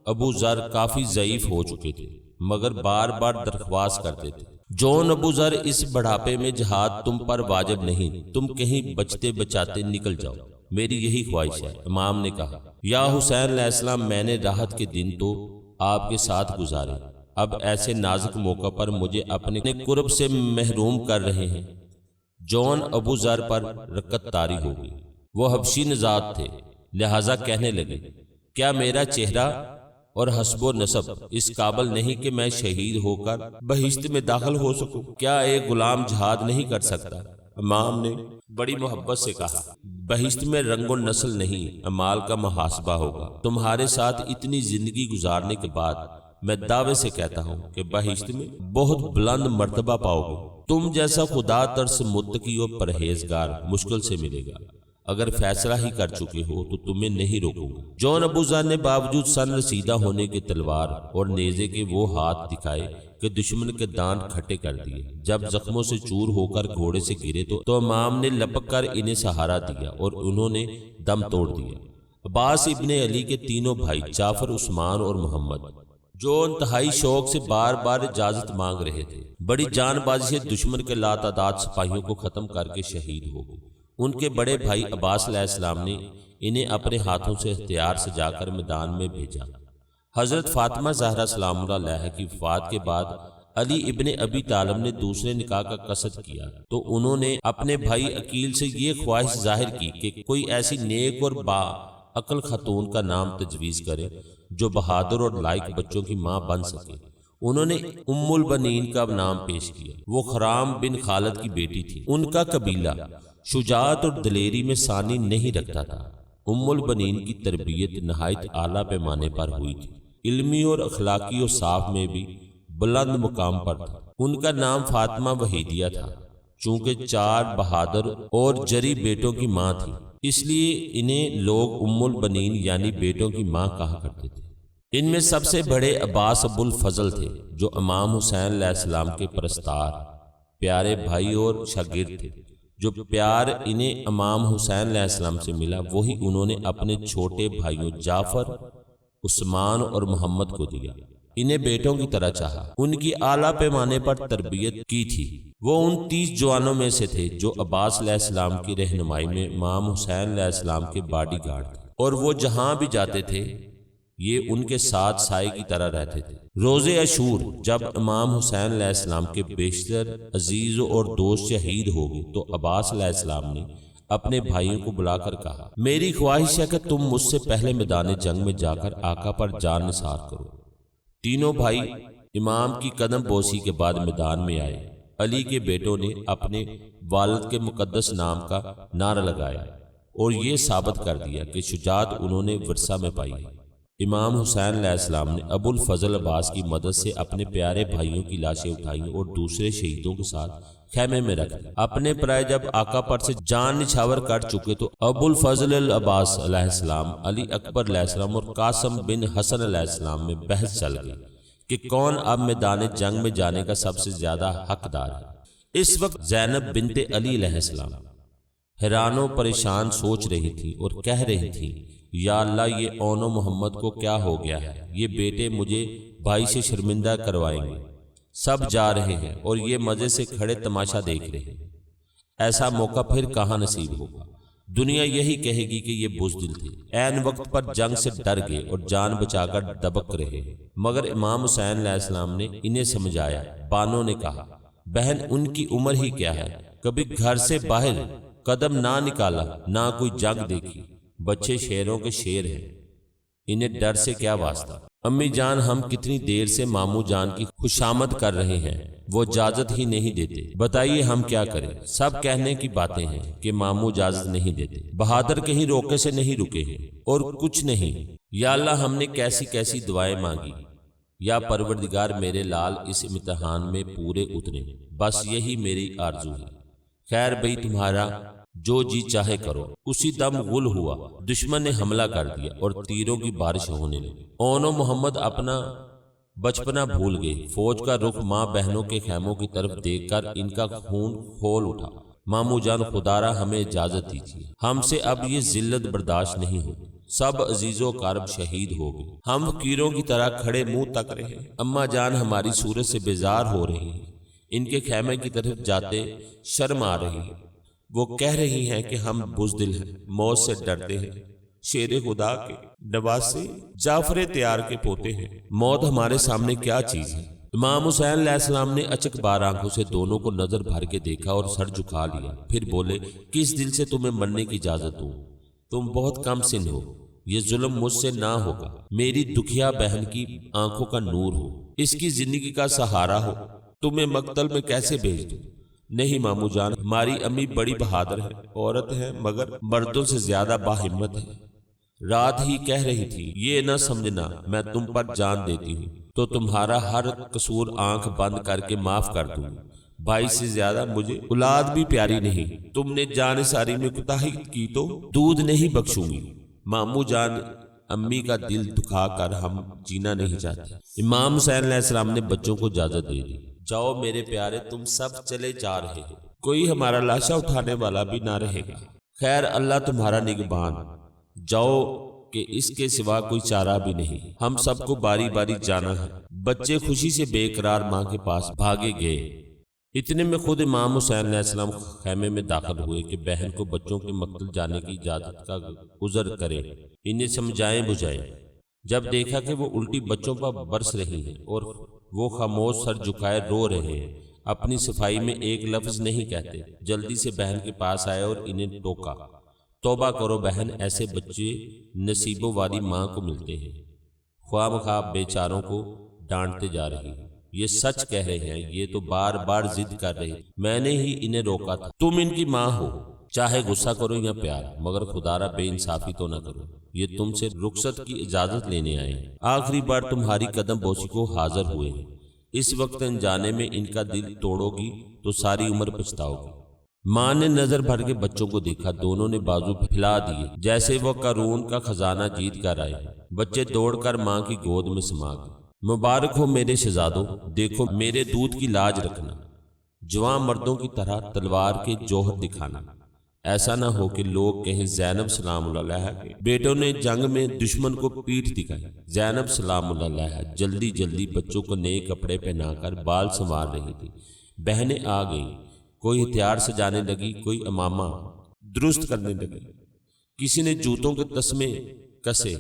ابو ذر کافی ضعیف ہو چکے تھے، مگر بار بار درخواست کرتے تھے، جون ابو ذر، اس بڑھاپے میں جہاد تم پر واجب نہیں، تم کہیں بچتے بچاتے نکل جاؤ، میری یہی خواہش ہے۔ امام نے کہا، یا حسین علیہ السلام، میں نے راحت کے دن تو آپ کے ساتھ گزارے، اب ایسے نازک موقع پر مجھے اپنے قرب سے محروم کر رہے ہیں۔ جون ابو ذر پر رکت طاری ہو گئی۔ وہ حبشی نژاد تھے، لہٰذا کہنے لگے، کیا میرا چہرہ اور حسب و نسب اس قابل نہیں کہ میں شہید ہو کر بہشت میں داخل ہو سکوں؟ کیا ایک غلام جہاد نہیں کر سکتا؟ امام نے بڑی محبت سے کہا، بہشت میں رنگ و نسل نہیں، اعمال کا محاسبہ ہوگا۔ تمہارے ساتھ اتنی زندگی گزارنے کے بعد میں دعوے سے کہتا ہوں کہ بہشت میں بہت بلند مرتبہ پاؤ گے۔ تم جیسا خدا ترس متقی اور پرہیزگار مشکل سے ملے گا۔ اگر فیصلہ ہی کر چکے ہو تو تمہیں نہیں روکوں گا۔ جون ابو ذر نے باوجود سن رسیدہ ہونے کے تلوار اور نیزے کے وہ ہاتھ دکھائے کہ دشمن کے دانت کھٹے کر دیے۔ جب زخموں سے چور ہو کر گھوڑے سے گرے تو امام نے لپک کر انہیں سہارا دیا اور انہوں نے دم توڑ دیا۔ عباس ابن علی کے تینوں بھائی جعفر، عثمان اور محمد، جو انتہائی شوق سے بار بار اجازت مانگ رہے تھے، بڑی جان بازی سے دشمن کے لاتعداد سپاہیوں کو ختم کر کے شہید ہو گئے۔ ان کے بڑے بھائی عباس علیہ السلام نے انہیں اپنے ہاتھوں سے ہتھیار سجا کر میدان میں بھیجا۔ حضرت فاطمہ زہرا سلام اللہ علیہ کی وفات کے بعد علی ابن ابی طالب نے دوسرے نکاح کا قصد کیا تو انہوں نے اپنے بھائی عقیل سے یہ خواہش ظاہر کی کہ کوئی ایسی نیک اور با عقل خاتون کا نام تجویز کرے جو بہادر اور لائق بچوں کی ماں بن سکے۔ انہوں نے ام البنین کا نام پیش کیا۔ وہ خرام بن خالد کی بیٹی تھی۔ ان کا قبیلہ شجاعت اور دلیری میں ثانی نہیں رکھتا تھا۔ ام البنین کی تربیت نہایت اعلیٰ پیمانے پر ہوئی تھی، علمی اور اخلاقی اور صاف میں بھی بلند مقام پر تھا۔ ان کا نام فاطمہ وحیدیہ تھا۔ چونکہ 4 بہادر اور جری بیٹوں کی ماں تھی، اس لیے انہیں لوگ ام البنین یعنی بیٹوں کی ماں کہا کرتے تھے۔ ان میں سب سے بڑے عباس ابو الفضل تھے، جو امام حسین علیہ السلام کے پرستار، پیارے بھائی اور شاگرد تھے۔ جو پیار انہیں امام حسین علیہ السلام سے ملا، وہی انہوں نے اپنے چھوٹے بھائیوں جعفر، عثمان اور محمد کو دیا۔ انہیں بیٹوں کی طرح چاہا، ان کی اعلیٰ پیمانے پر تربیت کی تھی۔ وہ ان 30 جوانوں میں سے تھے جو عباس علیہ السلام کی رہنمائی میں امام حسین علیہ السلام کے باڈی گارڈ تھے، اور وہ جہاں بھی جاتے تھے یہ ان کے ساتھ سائے کی طرح رہتے تھے۔ روز عاشور جب امام حسین علیہ السلام کے بیشتر عزیز اور دوست شہید ہو گئے تو عباس علیہ السلام نے اپنے بھائیوں کو بلا کر کہا، میری خواہش ہے کہ تم مجھ سے پہلے میدان جنگ میں جا کر آقا پر جان نثار کرو۔ تینوں بھائی امام کی قدم بوسی کے بعد میدان میں آئے۔ علی کے بیٹوں نے اپنے والد کے مقدس نام کا نعرہ لگایا اور یہ ثابت کر دیا کہ شجاعت انہوں نے ورثہ میں پائی ہے۔ امام حسین علیہ السلام نے ابو الفضل عباس کی مدد سے اپنے پیارے بھائیوں کی لاشیں اٹھائیں اور دوسرے شہیدوں کے ساتھ خیمے میں رکھ دیا۔ اپنے پرائے جب آقا پر سے جان نچھاور کر چکے تو ابو الفضل العباس علیہ السلام، علی اکبر علیہ السلام اور قاسم بن حسن علیہ السلام میں بحث چل گئی کہ کون اب میدان جنگ میں جانے کا سب سے زیادہ حقدار ہے۔ اس وقت زینب بنت علی علیہ السلام حیران و پریشان سوچ رہی تھی اور کہہ رہی تھی، یا اللہ، یہ اون و محمد کو کیا ہو گیا ہے؟ یہ بیٹے مجھے بھائی سے شرمندہ کروائیں گے۔ سب جا رہے ہیں اور یہ مزے سے کھڑے تماشا دیکھ رہے ہیں، ایسا موقع پھر کہاں نصیب ہوگا؟ دنیا یہی کہے گی کہ یہ بزدل تھے، عین وقت پر جنگ سے ڈر گئے اور جان بچا کر دبک رہے ہیں۔ مگر امام حسین علیہ السلام نے انہیں سمجھایا۔ بانوں نے کہا، بہن ان کی عمر ہی کیا ہے، کبھی گھر سے باہر قدم نہ نکالا، نہ کوئی جنگ دیکھی، بچے شیروں کے شیر ہیں، انہیں ڈر سے کیا واسطہ؟ امی جان، ہم کتنی دیر سے ماموں جان کی خوشامد کر رہے ہیں، وہ اجازت ہی نہیں دیتے، بتائیے ہم کیا کریں؟ سب کہنے کی باتیں ہیں کہ ماموں اجازت نہیں دیتے، بہادر کہیں روکے سے نہیں رکے ہیں اور کچھ نہیں۔ یا اللہ، ہم نے کیسی کیسی دعائیں مانگی، یا پروردگار میرے لال اس امتحان میں پورے اترے، بس یہی میری آرزو ہے۔ خیر بھئی، تمہارا جو جی چاہے کرو۔ اسی دم غل ہوا، دشمن نے حملہ کر دیا اور تیروں کی بارش ہونے لگی۔ اون و محمد اپنا بچپنا بھول گئے۔ فوج کا رخ ماں بہنوں کے خیموں کی طرف دیکھ کر ان کا خون کھول اٹھا۔ ماموں جان، خدارا ہمیں اجازت دیجیے، ہم سے اب یہ ذلت برداشت نہیں ہوتی۔ سب عزیز و قارب شہید ہو گئے، ہم فقیروں کی طرح کھڑے منہ تک رہے۔ اماں جان ہماری صورت سے بیزار ہو رہی ہیں، ان کے خیمے کی طرف جاتے شرم آ رہی ہے۔ وہ کہہ رہی ہیں کہ ہم بزدل ہیں، موت سے ڈرتے ہیں، شیر خدا کے نواسے جعفر تیار کے پوتے ہیں، موت ہمارے سامنے کیا چیز ہے؟ امام حسین علیہ السلام نے اچک بار آنکھوں سے دونوں کو نظر بھر کے دیکھا اور سر جھکا لیا، پھر بولے، کس دل سے تمہیں مرنے کی اجازت دوں؟ تم بہت کم سن ہو، یہ ظلم مجھ سے نہ ہوگا۔ میری دکھیا بہن کی آنکھوں کا نور ہو، اس کی زندگی کا سہارا ہو، تمہیں مقتل میں کیسے بھیج دوں؟ نہیں ماموں جان، ہماری امی بڑی بہادر ہے، عورت ہے مگر مردوں سے زیادہ باہمت ہے۔ رات ہی کہہ رہی تھی، یہ نہ سمجھنا میں تم پر جان دیتی ہوں تو تمہارا ہر قصور آنکھ بند کر کے معاف کر دوں۔ بھائی سے زیادہ مجھے اولاد بھی پیاری نہیں، تم نے جان ساری میں کوتاہی کی تو دودھ نہیں بخشوں گی۔ ماموں جان، امی کا دل دکھا کر ہم جینا نہیں چاہتے۔ امام حسین علیہ السلام نے بچوں کو اجازت دے دی، جاؤ میرے پیارے، تم سب چلے جا رہے ہو، کوئی ہمارا لاشا اٹھانے والا بھی نہ رہے گا۔ خیر، اللہ تمہارا نگہبان، جاؤ کہ اس کے سوا کوئی چارہ بھی نہیں، ہم سب کو باری باری جانا ہے۔ بچے خوشی سے بے قرار ماں کے پاس بھاگے گئے۔ اتنے میں خود امام حسین علیہ السلام خیمے میں داخل ہوئے کہ بہن کو بچوں کے مقتل جانے کی اجازت کا عذر کرے، انہیں سمجھائیں بجھائیں۔ جب دیکھا کہ وہ الٹی بچوں پر برس رہی ہیں اور وہ خاموش سر جھکائے رو رہے ہیں، اپنی صفائی میں ایک لفظ نہیں کہتے، جلدی سے بہن کے پاس آئے اور انہیں ٹوکا، توبہ کرو بہن، ایسے بچے نصیبوں والی ماں کو ملتے ہیں، خواہ مخواہ بیچاروں کو ڈانٹتے جا رہی ہیں، یہ سچ کہہ رہے ہیں، یہ تو بار بار ضد کر رہے، میں نے ہی انہیں روکا تھا، تم ان کی ماں ہو، چاہے غصہ کرو یا پیار، مگر خدارا بے انصافی تو نہ کرو، یہ تم سے رخصت کی اجازت لینے آئے ہیں، آخری بار تمہاری قدم بوسی کو حاضر ہوئے ہیں، اس وقت انجانے میں ان کا دل توڑو گی تو ساری عمر پچھتاؤ گی۔ ماں نے نظر بھر کے بچوں کو دیکھا، دونوں نے بازو پھیلا دیے جیسے وہ قارون کا خزانہ جیت کر آئے۔ بچے دوڑ کر ماں کی گود میں سما گئے۔ مبارک ہو میرے شہزادوں، دیکھو میرے دودھ کی لاج رکھنا، جوان مردوں کی طرح تلوار کے جوہر دکھانا، ایسا نہ ہو کہ لوگ کہیں زینب سلام اللہ علیہا کے بیٹوں نے جنگ میں دشمن کو پیٹھ دکھائی۔ زینب سلام اللہ علیہا جلدی جلدی بچوں کو نئے کپڑے پہنا کر بال سنوار رہی تھی۔ بہنیں آ گئیں، کوئی ہتھیار سجانے لگی، کوئی امامہ درست کرنے لگی، کسی نے جوتوں کے تسمے کسے۔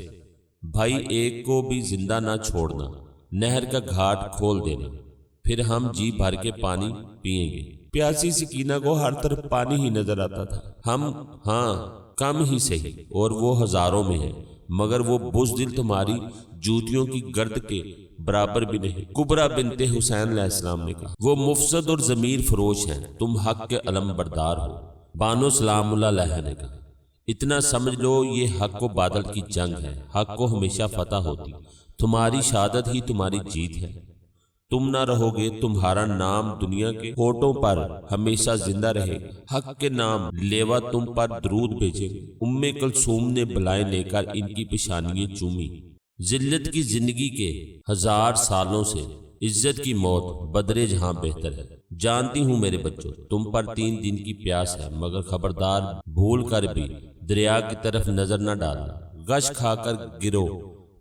بھائی ایک کو بھی زندہ نہ چھوڑنا، نہر کا گھاٹ کھول دینا، پھر ہم جی بھر کے پانی پیئیں گے۔ پیاسی سکینہ کو ہر طرف پانی ہی نظر آتا تھا، ہم ہاں کم ہی صحیح اور وہ ہزاروں میں ہیں، مگر وہ بزدل تمہاری جوتیوں کی گرد کے برابر بھی نہیں۔ کبرا بنت حسین علیہ السلام نے کہا، وہ مفسد اور ضمیر فروش ہیں، تم حق کے علم بردار ہو۔ بانو سلام اللہ علیہ نے کہا، اتنا سمجھ لو یہ حق و باطل کی جنگ ہے، حق کو ہمیشہ فتح ہوتی، تمہاری شہادت ہی تمہاری جیت ہے، تم نہ رہو گے تمہارا نام دنیا کے ہونٹوں پر ہمیشہ زندہ رہے، حق کے نام لیوا تم پر درود بھیجے۔ ام کلثوم نے بلائیں لے کر ان کی پیشانیاں چومی۔ ذلت کی زندگی کے 1000 سالوں سے عزت کی موت بدرے جہاں بہتر ہے۔ جانتی ہوں میرے بچوں تم پر 3 دن کی پیاس ہے، مگر خبردار بھول کر بھی دریا کی طرف نظر نہ ڈالنا۔ غش کھا کر گرو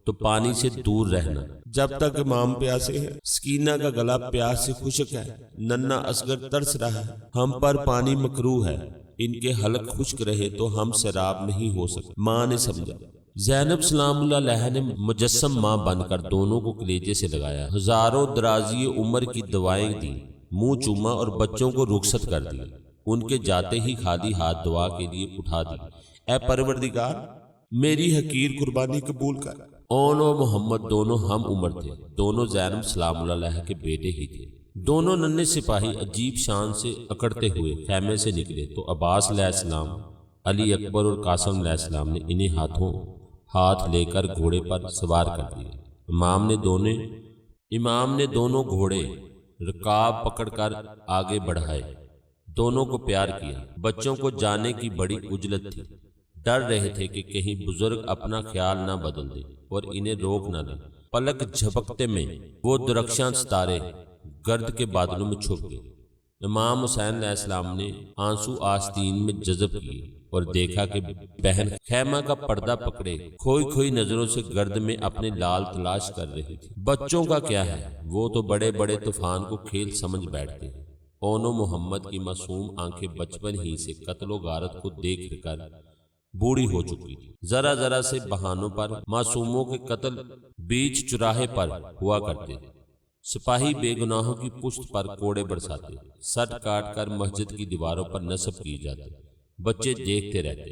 تو پانی سے دور رہنا۔ جب تک امام پیاسے ہیں، سکینہ کا گلا پیاس سے خشک ہے، ننھا اصغر ترس رہا ہے، ہم پر پانی مکروہ ہے، ان کے حلق خشک رہے تو ہم سیراب نہیں ہو سکتے۔ ماں نے سمجھا۔ زینب سلام اللہ علیہ نے مجسم ماں بن کر دونوں کو کلیجے سے لگایا، ہزاروں درازی عمر کی دوائیں دی، منہ چوما اور بچوں کو رخصت کر دیا۔ ان کے جاتے ہی خالی ہاتھ دعا کے لیے اٹھا دی۔ اے پروردگار میری حقیر قربانی قبول کر۔ اون و محمد دونوں ہم عمر تھے، دونوں زینب سلام اللہ علیہ کے بیٹے ہی تھے۔ دونوں ننھے سپاہی عجیب شان سے اکڑتے ہوئے خیمے سے نکلے تو عباس علیہ السلام، علی اکبر اور قاسم علیہ السلام نے انہیں ہاتھ لے کر گھوڑے پر سوار کر دیے۔ امام نے دونوں گھوڑے رکاب پکڑ کر آگے بڑھائے، دونوں کو پیار کیا۔ بچوں کو جانے کی بڑی عجلت تھی، ڈر رہے تھے کہ کہیں بزرگ اپنا خیال نہ بدل دے اور انہیں روک نہ دے۔ پلک جھپکتے میں وہ درخشاں ستارے گرد کے بادلوں میں چھپ گئے۔ امام حسین علیہ السلام نے آنسو آستین میں جذب کیے اور دیکھا کہ بہن خیمہ کا پردہ پکڑے کھوئی نظروں سے گرد میں اپنے لال تلاش کر رہی تھی۔ بچوں کا کیا ہے، وہ تو بڑے بڑے طوفان کو کھیل سمجھ بیٹھتے ہیں۔ اون و محمد کی معصوم آنکھیں بچپن ہی سے قتل و غارت کو دیکھ کر بوڑھی ہو چکی تھی۔ ذرا ذرا سے بہانوں پر معصوموں کے قتل بیچ چراہے پر ہوا کرتے تھے۔ سپاہی بے گناہوں کی پشت پر کوڑے برساتے، سٹ کاٹ کر مسجد کی دیواروں پر نصب کیے جاتے۔ بچے دیکھتے رہتے۔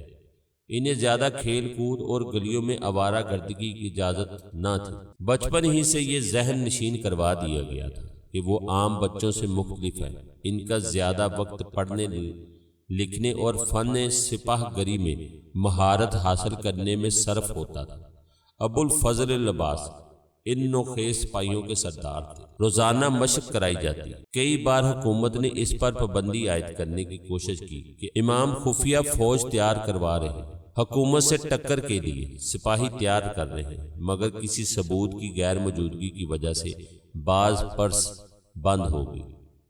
انہیں زیادہ کھیل کود اور گلیوں میں آوارہ گردگی کی اجازت نہ تھی۔ بچپن ہی سے یہ ذہن نشین کروا دیا گیا تھا کہ وہ عام بچوں سے مختلف ہے۔ ان کا زیادہ وقت پڑھنے لکھنے اور فن سپاہ گری میں مہارت حاصل کرنے میں صرف ہوتا تھا۔ ابو الفضل العباس ان نوخیز سپاہیوں کے سردار تھے۔ روزانہ مشق کرائی جاتی۔ کئی بار حکومت نے اس پر پابندی عائد کرنے کی کوشش کی کہ امام خفیہ فوج تیار کروا رہے ہیں، حکومت سے ٹکر کے لیے سپاہی تیار کر رہے ہیں، مگر کسی ثبوت کی غیر موجودگی کی وجہ سے بعض پرس بند ہو گئی۔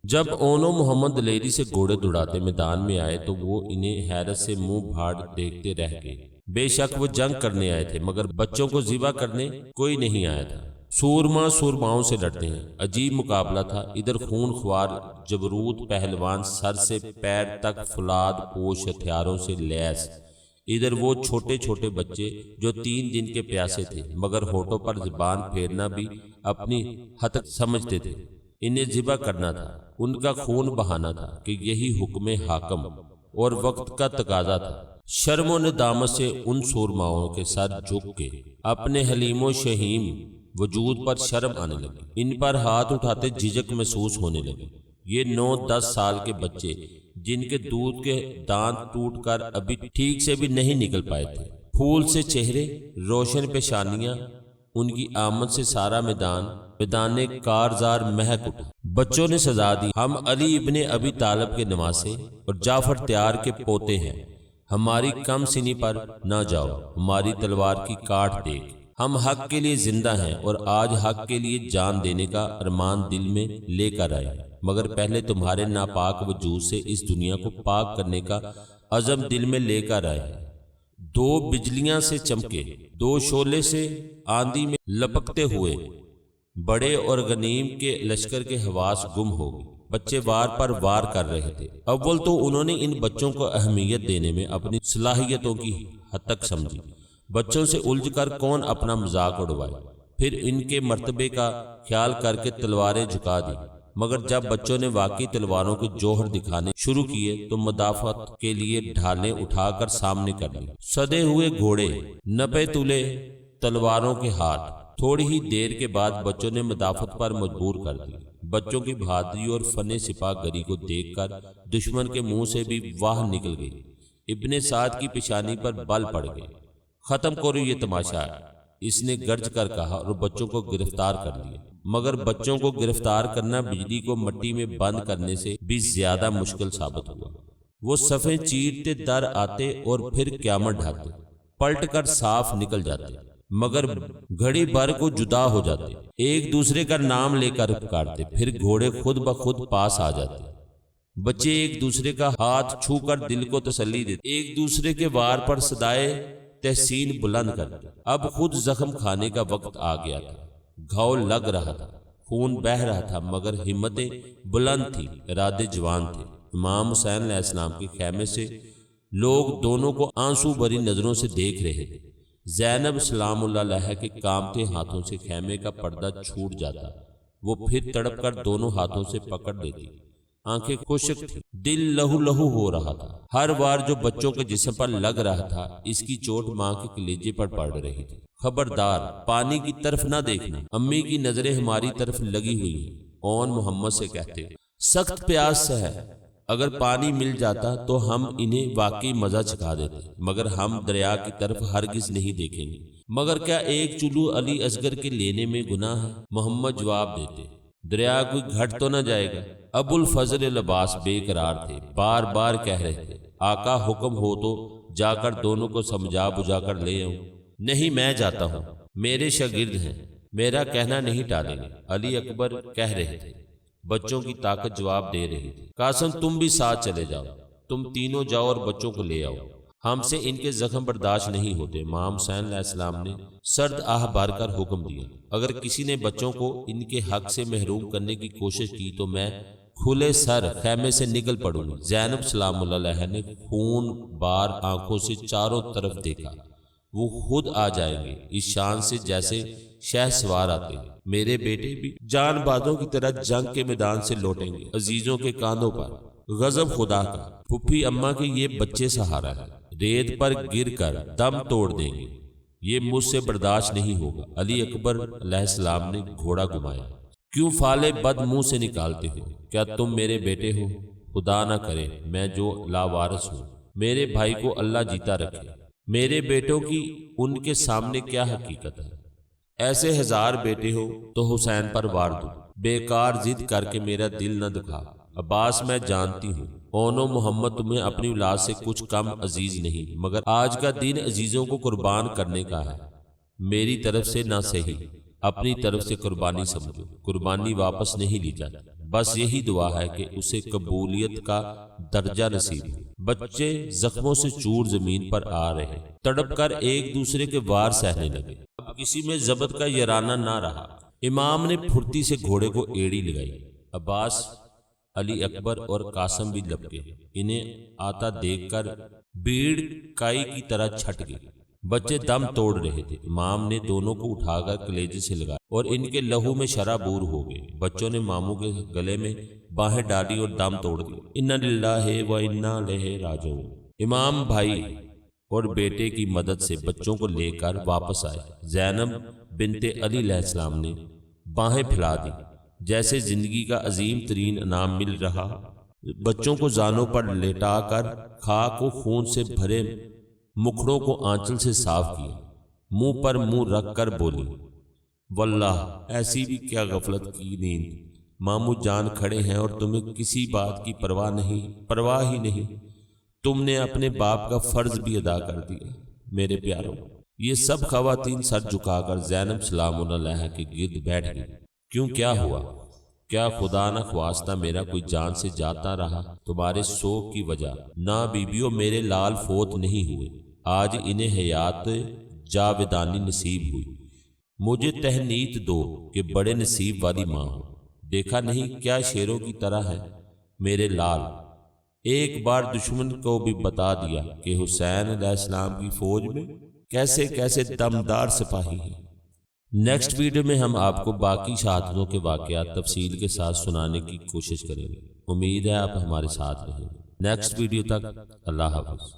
جب اون و محمد دلیری سے گھوڑے دوڑاتے میدان میں آئے تو وہ انہیں حیرت سے منہ پھاڑ دیکھتے رہ گئے۔ بے شک وہ جنگ کرنے آئے تھے، مگر بچوں کو ذبح کرنے کوئی نہیں آیا تھا۔ سورما سورماؤں سے لڑتے ہیں، عجیب مقابلہ تھا۔ ادھر خون خوار جبروت پہلوان سر سے پیر تک فولاد پوش ہتھیاروں سے لیس، ادھر وہ چھوٹے چھوٹے بچے جو 3 دن کے پیاسے تھے مگر ہونٹوں پر زبان پھیرنا بھی اپنی ہتک سمجھتے تھے۔ انہیں ذبح کرنا تھا، ان کا خون بہانا تھا کہ یہی حکم حاکم اور وقت کا تقاضا تھا۔ شرم و ندامت سے ان سورماؤں کے سر جھک کے اپنے حلیم و شہیم وجود پر شرم آنے لگی۔ ان پر ہاتھ اٹھاتے جھجک محسوس ہونے لگی۔ یہ 9-10 سال کے بچے جن کے دودھ کے دانت ٹوٹ کر ابھی ٹھیک سے بھی نہیں نکل پائے تھے، پھول سے چہرے، روشن پیشانیاں، ان کی آمد سے سارا میدان کارزار مہک اٹھا۔ بچوں نے سزا دی، ہم علی ابن ابی طالب کے نواسے اور جعفر تیار کے پوتے ہیں، ہماری کم سنی پر نہ جاؤ، ہماری تلوار کی کاٹ دیکھ۔ ہم حق کے لیے زندہ ہیں اور آج حق کے لیے جان دینے کا ارمان دل میں لے کر آئے، مگر پہلے تمہارے ناپاک وجود سے اس دنیا کو پاک کرنے کا عزم دل میں لے کر آئے ہیں۔ 2 بجلیاں سے چمکے، 2 شعلے سے آندھی میں لپکتے ہوئے بڑے اور غنیم کے لشکر کے حواس گم ہو گئے۔ بچے وار پر وار کر رہے تھے۔ اول تو انہوں نے ان بچوں کو اہمیت دینے میں اپنی صلاحیتوں کی حد تک سمجھی۔ بچوں سے الجھ کر کون اپنا مذاق اڑوائے، پھر ان کے مرتبے کا خیال کر کے تلواریں جھکا دی، مگر جب بچوں نے واقعی تلواروں کے جوہر دکھانے شروع کیے تو مدافعت کے لیے ڈھالیں اٹھا کر سامنے کر لی۔ سدے ہوئے گھوڑے، نپے تلے تلواروں کے ہاتھ، تھوڑی ہی دیر کے بعد بچوں نے مدافعت پر مجبور کر دی۔ بچوں کی بہادری اور فن سپاہ گری کو دیکھ کر دشمن کے منہ سے بھی واہ نکل گئی۔ ابن سعد کی پیشانی پر بل پڑ گئے۔ ختم کرو یہ تماشا، اس نے گرج کر کہا اور بچوں کو گرفتار کر لیا۔ مگر بچوں کو گرفتار کرنا بجلی کو مٹی میں بند کرنے سے بھی زیادہ مشکل ثابت ہوا۔ وہ صفیں چیرتے در آتے اور پھر قیامت ڈھاتے، پلٹ کر صاف نکل جاتے، مگر گھڑی بھر کو جدا ہو جاتے، ایک دوسرے کا نام لے کر پکارتے، پھر گھوڑے خود بخود پاس آ جاتے۔ بچے ایک دوسرے کا ہاتھ چھو کر دل کو تسلی دیتے، ایک دوسرے کے وار پر صدائے تحسین بلند کرتے۔ اب خود زخم کھانے کا وقت آ گیا تھا، گھاؤ لگ رہا تھا، خون بہہ رہا تھا، مگر ہمتیں بلند تھیں، ارادے جوان تھے۔ امام حسین علیہ السلام کے خیمے سے لوگ دونوں کو آنسو بھری نظروں سے دیکھ رہے تھے۔ زینب سلام اللہ علیہ کے کامتے ہاتھوں سے خیمے کا پردہ چھوٹ جاتا، وہ پھر تڑپ کر دونوں ہاتھوں سے پکڑ لیتی، آنکھیں خشک تھی، دل لہو لہو ہو رہا تھا۔ ہر بار جو بچوں کے جسم پر لگ رہا تھا، اس کی چوٹ ماں کے کلیجے پر پڑ رہی تھی۔ خبردار، پانی کی طرف نہ دیکھنا، امی کی نظریں ہماری طرف لگی ہوئی ہیں، اون محمد سے کہتے، سخت پیاس سے ہے، اگر پانی مل جاتا تو ہم انہیں واقعی مزہ چکھا دیتے، مگر ہم دریا کی طرف ہرگز نہیں دیکھیں گے۔ مگر کیا ایک چلو علی اصغر کے لینے میں گناہ ہے؟ محمد جواب دیتے، دریا کوئی گھٹ تو نہ جائے گا۔ ابو الفضل لباس بے قرار تھے، بار بار کہہ رہے تھے، آقا حکم ہو تو جا کر دونوں کو سمجھا بجھا کر لے آؤں۔ نہیں، میں جاتا ہوں، میرے شاگرد ہیں، میرا کہنا نہیں ٹالیں گے، علی اکبر کہہ رہے تھے۔ بچوں کی طاقت جواب دے رہی تھی، قاسم تم بھی ساتھ چلے جاؤ، تم تینوں جاؤ اور بچوں کو لے آؤ، ہم سے ان کے زخم برداشت نہیں ہوتے۔ امام حسین علیہ السلام نے سرد آہ بھر کر حکم دیا، اگر کسی نے بچوں کو ان کے حق سے محروم کرنے کی کوشش کی تو میں کھلے سر خیمے سے نکل پڑوں گی۔ زینب سلام اللہ علیہ نے خون بار آنکھوں سے چاروں طرف دیکھا، وہ خود آ جائیں گے، اس شان سے جیسے شہ سوار آتے ہیں۔ میرے بیٹے بھی جان بازوں کی طرح جنگ کے میدان سے لوٹیں گے، عزیزوں کے کاندھوں پر غضب خدا کا۔ پھپھی اماں کے یہ بچے سہارا ہے، ریت پر گر کر دم توڑ دیں گے، یہ مجھ سے برداشت نہیں ہوگا۔ علی اکبر علیہ السلام نے گھوڑا گھمایا، کیوں فالے بد منہ سے نکالتے ہو؟ کیا تم میرے بیٹے ہو؟ خدا نہ کرے میں جو لاوارث ہوں، میرے بھائی کو اللہ جیتا رکھے۔ میرے بیٹوں کی ان کے سامنے کیا حقیقت ہے؟ ایسے ہزار بیٹے ہو تو حسین پر وار دو، بیکار ضد کر کے میرا دل نہ دکھا۔ عباس میں جانتی ہوں اونو محمد تمہیں اپنی اولاد سے کچھ کم عزیز نہیں، مگر آج کا دن عزیزوں کو قربان کرنے کا ہے، میری طرف سے نہ صحیح، اپنی طرف سے قربانی سمجھو، قربانی واپس نہیں لی جاتی، بس یہی دعا ہے کہ اسے قبولیت کا درجہ نصیب ہو۔ بچے زخموں سے چور زمین پر آ رہے، تڑپ کر ایک دوسرے کے وار سہنے لگے، اب کسی میں ضبط کا یرانہ نہ رہا۔ امام نے پھرتی سے گھوڑے کو ایڑی لگائی، عباس، علی اکبر اور قاسم بھی لپکے، انہیں آتا دیکھ کر بھیڑ کائی کی طرح چھٹ گئی۔ بچے دم توڑ رہے تھے، امام نے دونوں کو اٹھا کر کلیجے سے لگایا اور ان کے لہو میں شرابور ہو گئے۔ بچوں نے ماموں کے گلے میں باہیں ڈالی اور دم توڑ دی۔ انا للہ و انا الیہ راجعون۔ امام بھائی اور بیٹے کی مدد سے بچوں کو لے کر واپس آئے۔ زینب بنت علی علیہ السلام نے باہیں پھیلا دی، جیسے زندگی کا عظیم ترین انعام مل رہا۔ بچوں کو زانوں پر لیٹا کر خاک و خون سے بھرے مکھڑوں کو آنچل سے صاف کیا، منہ پر منہ رکھ کر بولی، واللہ ایسی بھی کیا غفلت کی نیند، ماموں جان کھڑے ہیں اور تمہیں کسی بات کی پرواہ ہی نہیں، تم نے اپنے باپ کا فرض بھی ادا کر دیا۔ میرے پیاروں، یہ سب خواتین سر جھکا کر زینب سلام اللہ علیہ کے گرد بیٹھ گئی۔ کیوں، کیا ہوا؟ کیا خدا نہ خواستہ میرا کوئی جان سے جاتا رہا تمہارے سوگ کی وجہ؟ نہ بیبیوں، میرے لال فوت نہیں ہوئے، آج انہیں حیات جاودانی نصیب ہوئی۔ مجھے تہنیت دو کہ بڑے نصیب والی ماں ہو، دیکھا نہیں کیا شیروں کی طرح ہے میرے لال۔ ایک بار دشمن کو بھی بتا دیا کہ حسین علیہ السلام کی فوج میں کیسے کیسے دمدار سپاہی ہیں۔ نیکسٹ ویڈیو میں ہم آپ کو باقی شہادتوں کے واقعات تفصیل کے ساتھ سنانے کی کوشش کریں گے۔ امید ہے آپ ہمارے ساتھ رہیں گے۔ نیکسٹ ویڈیو تک اللہ حافظ۔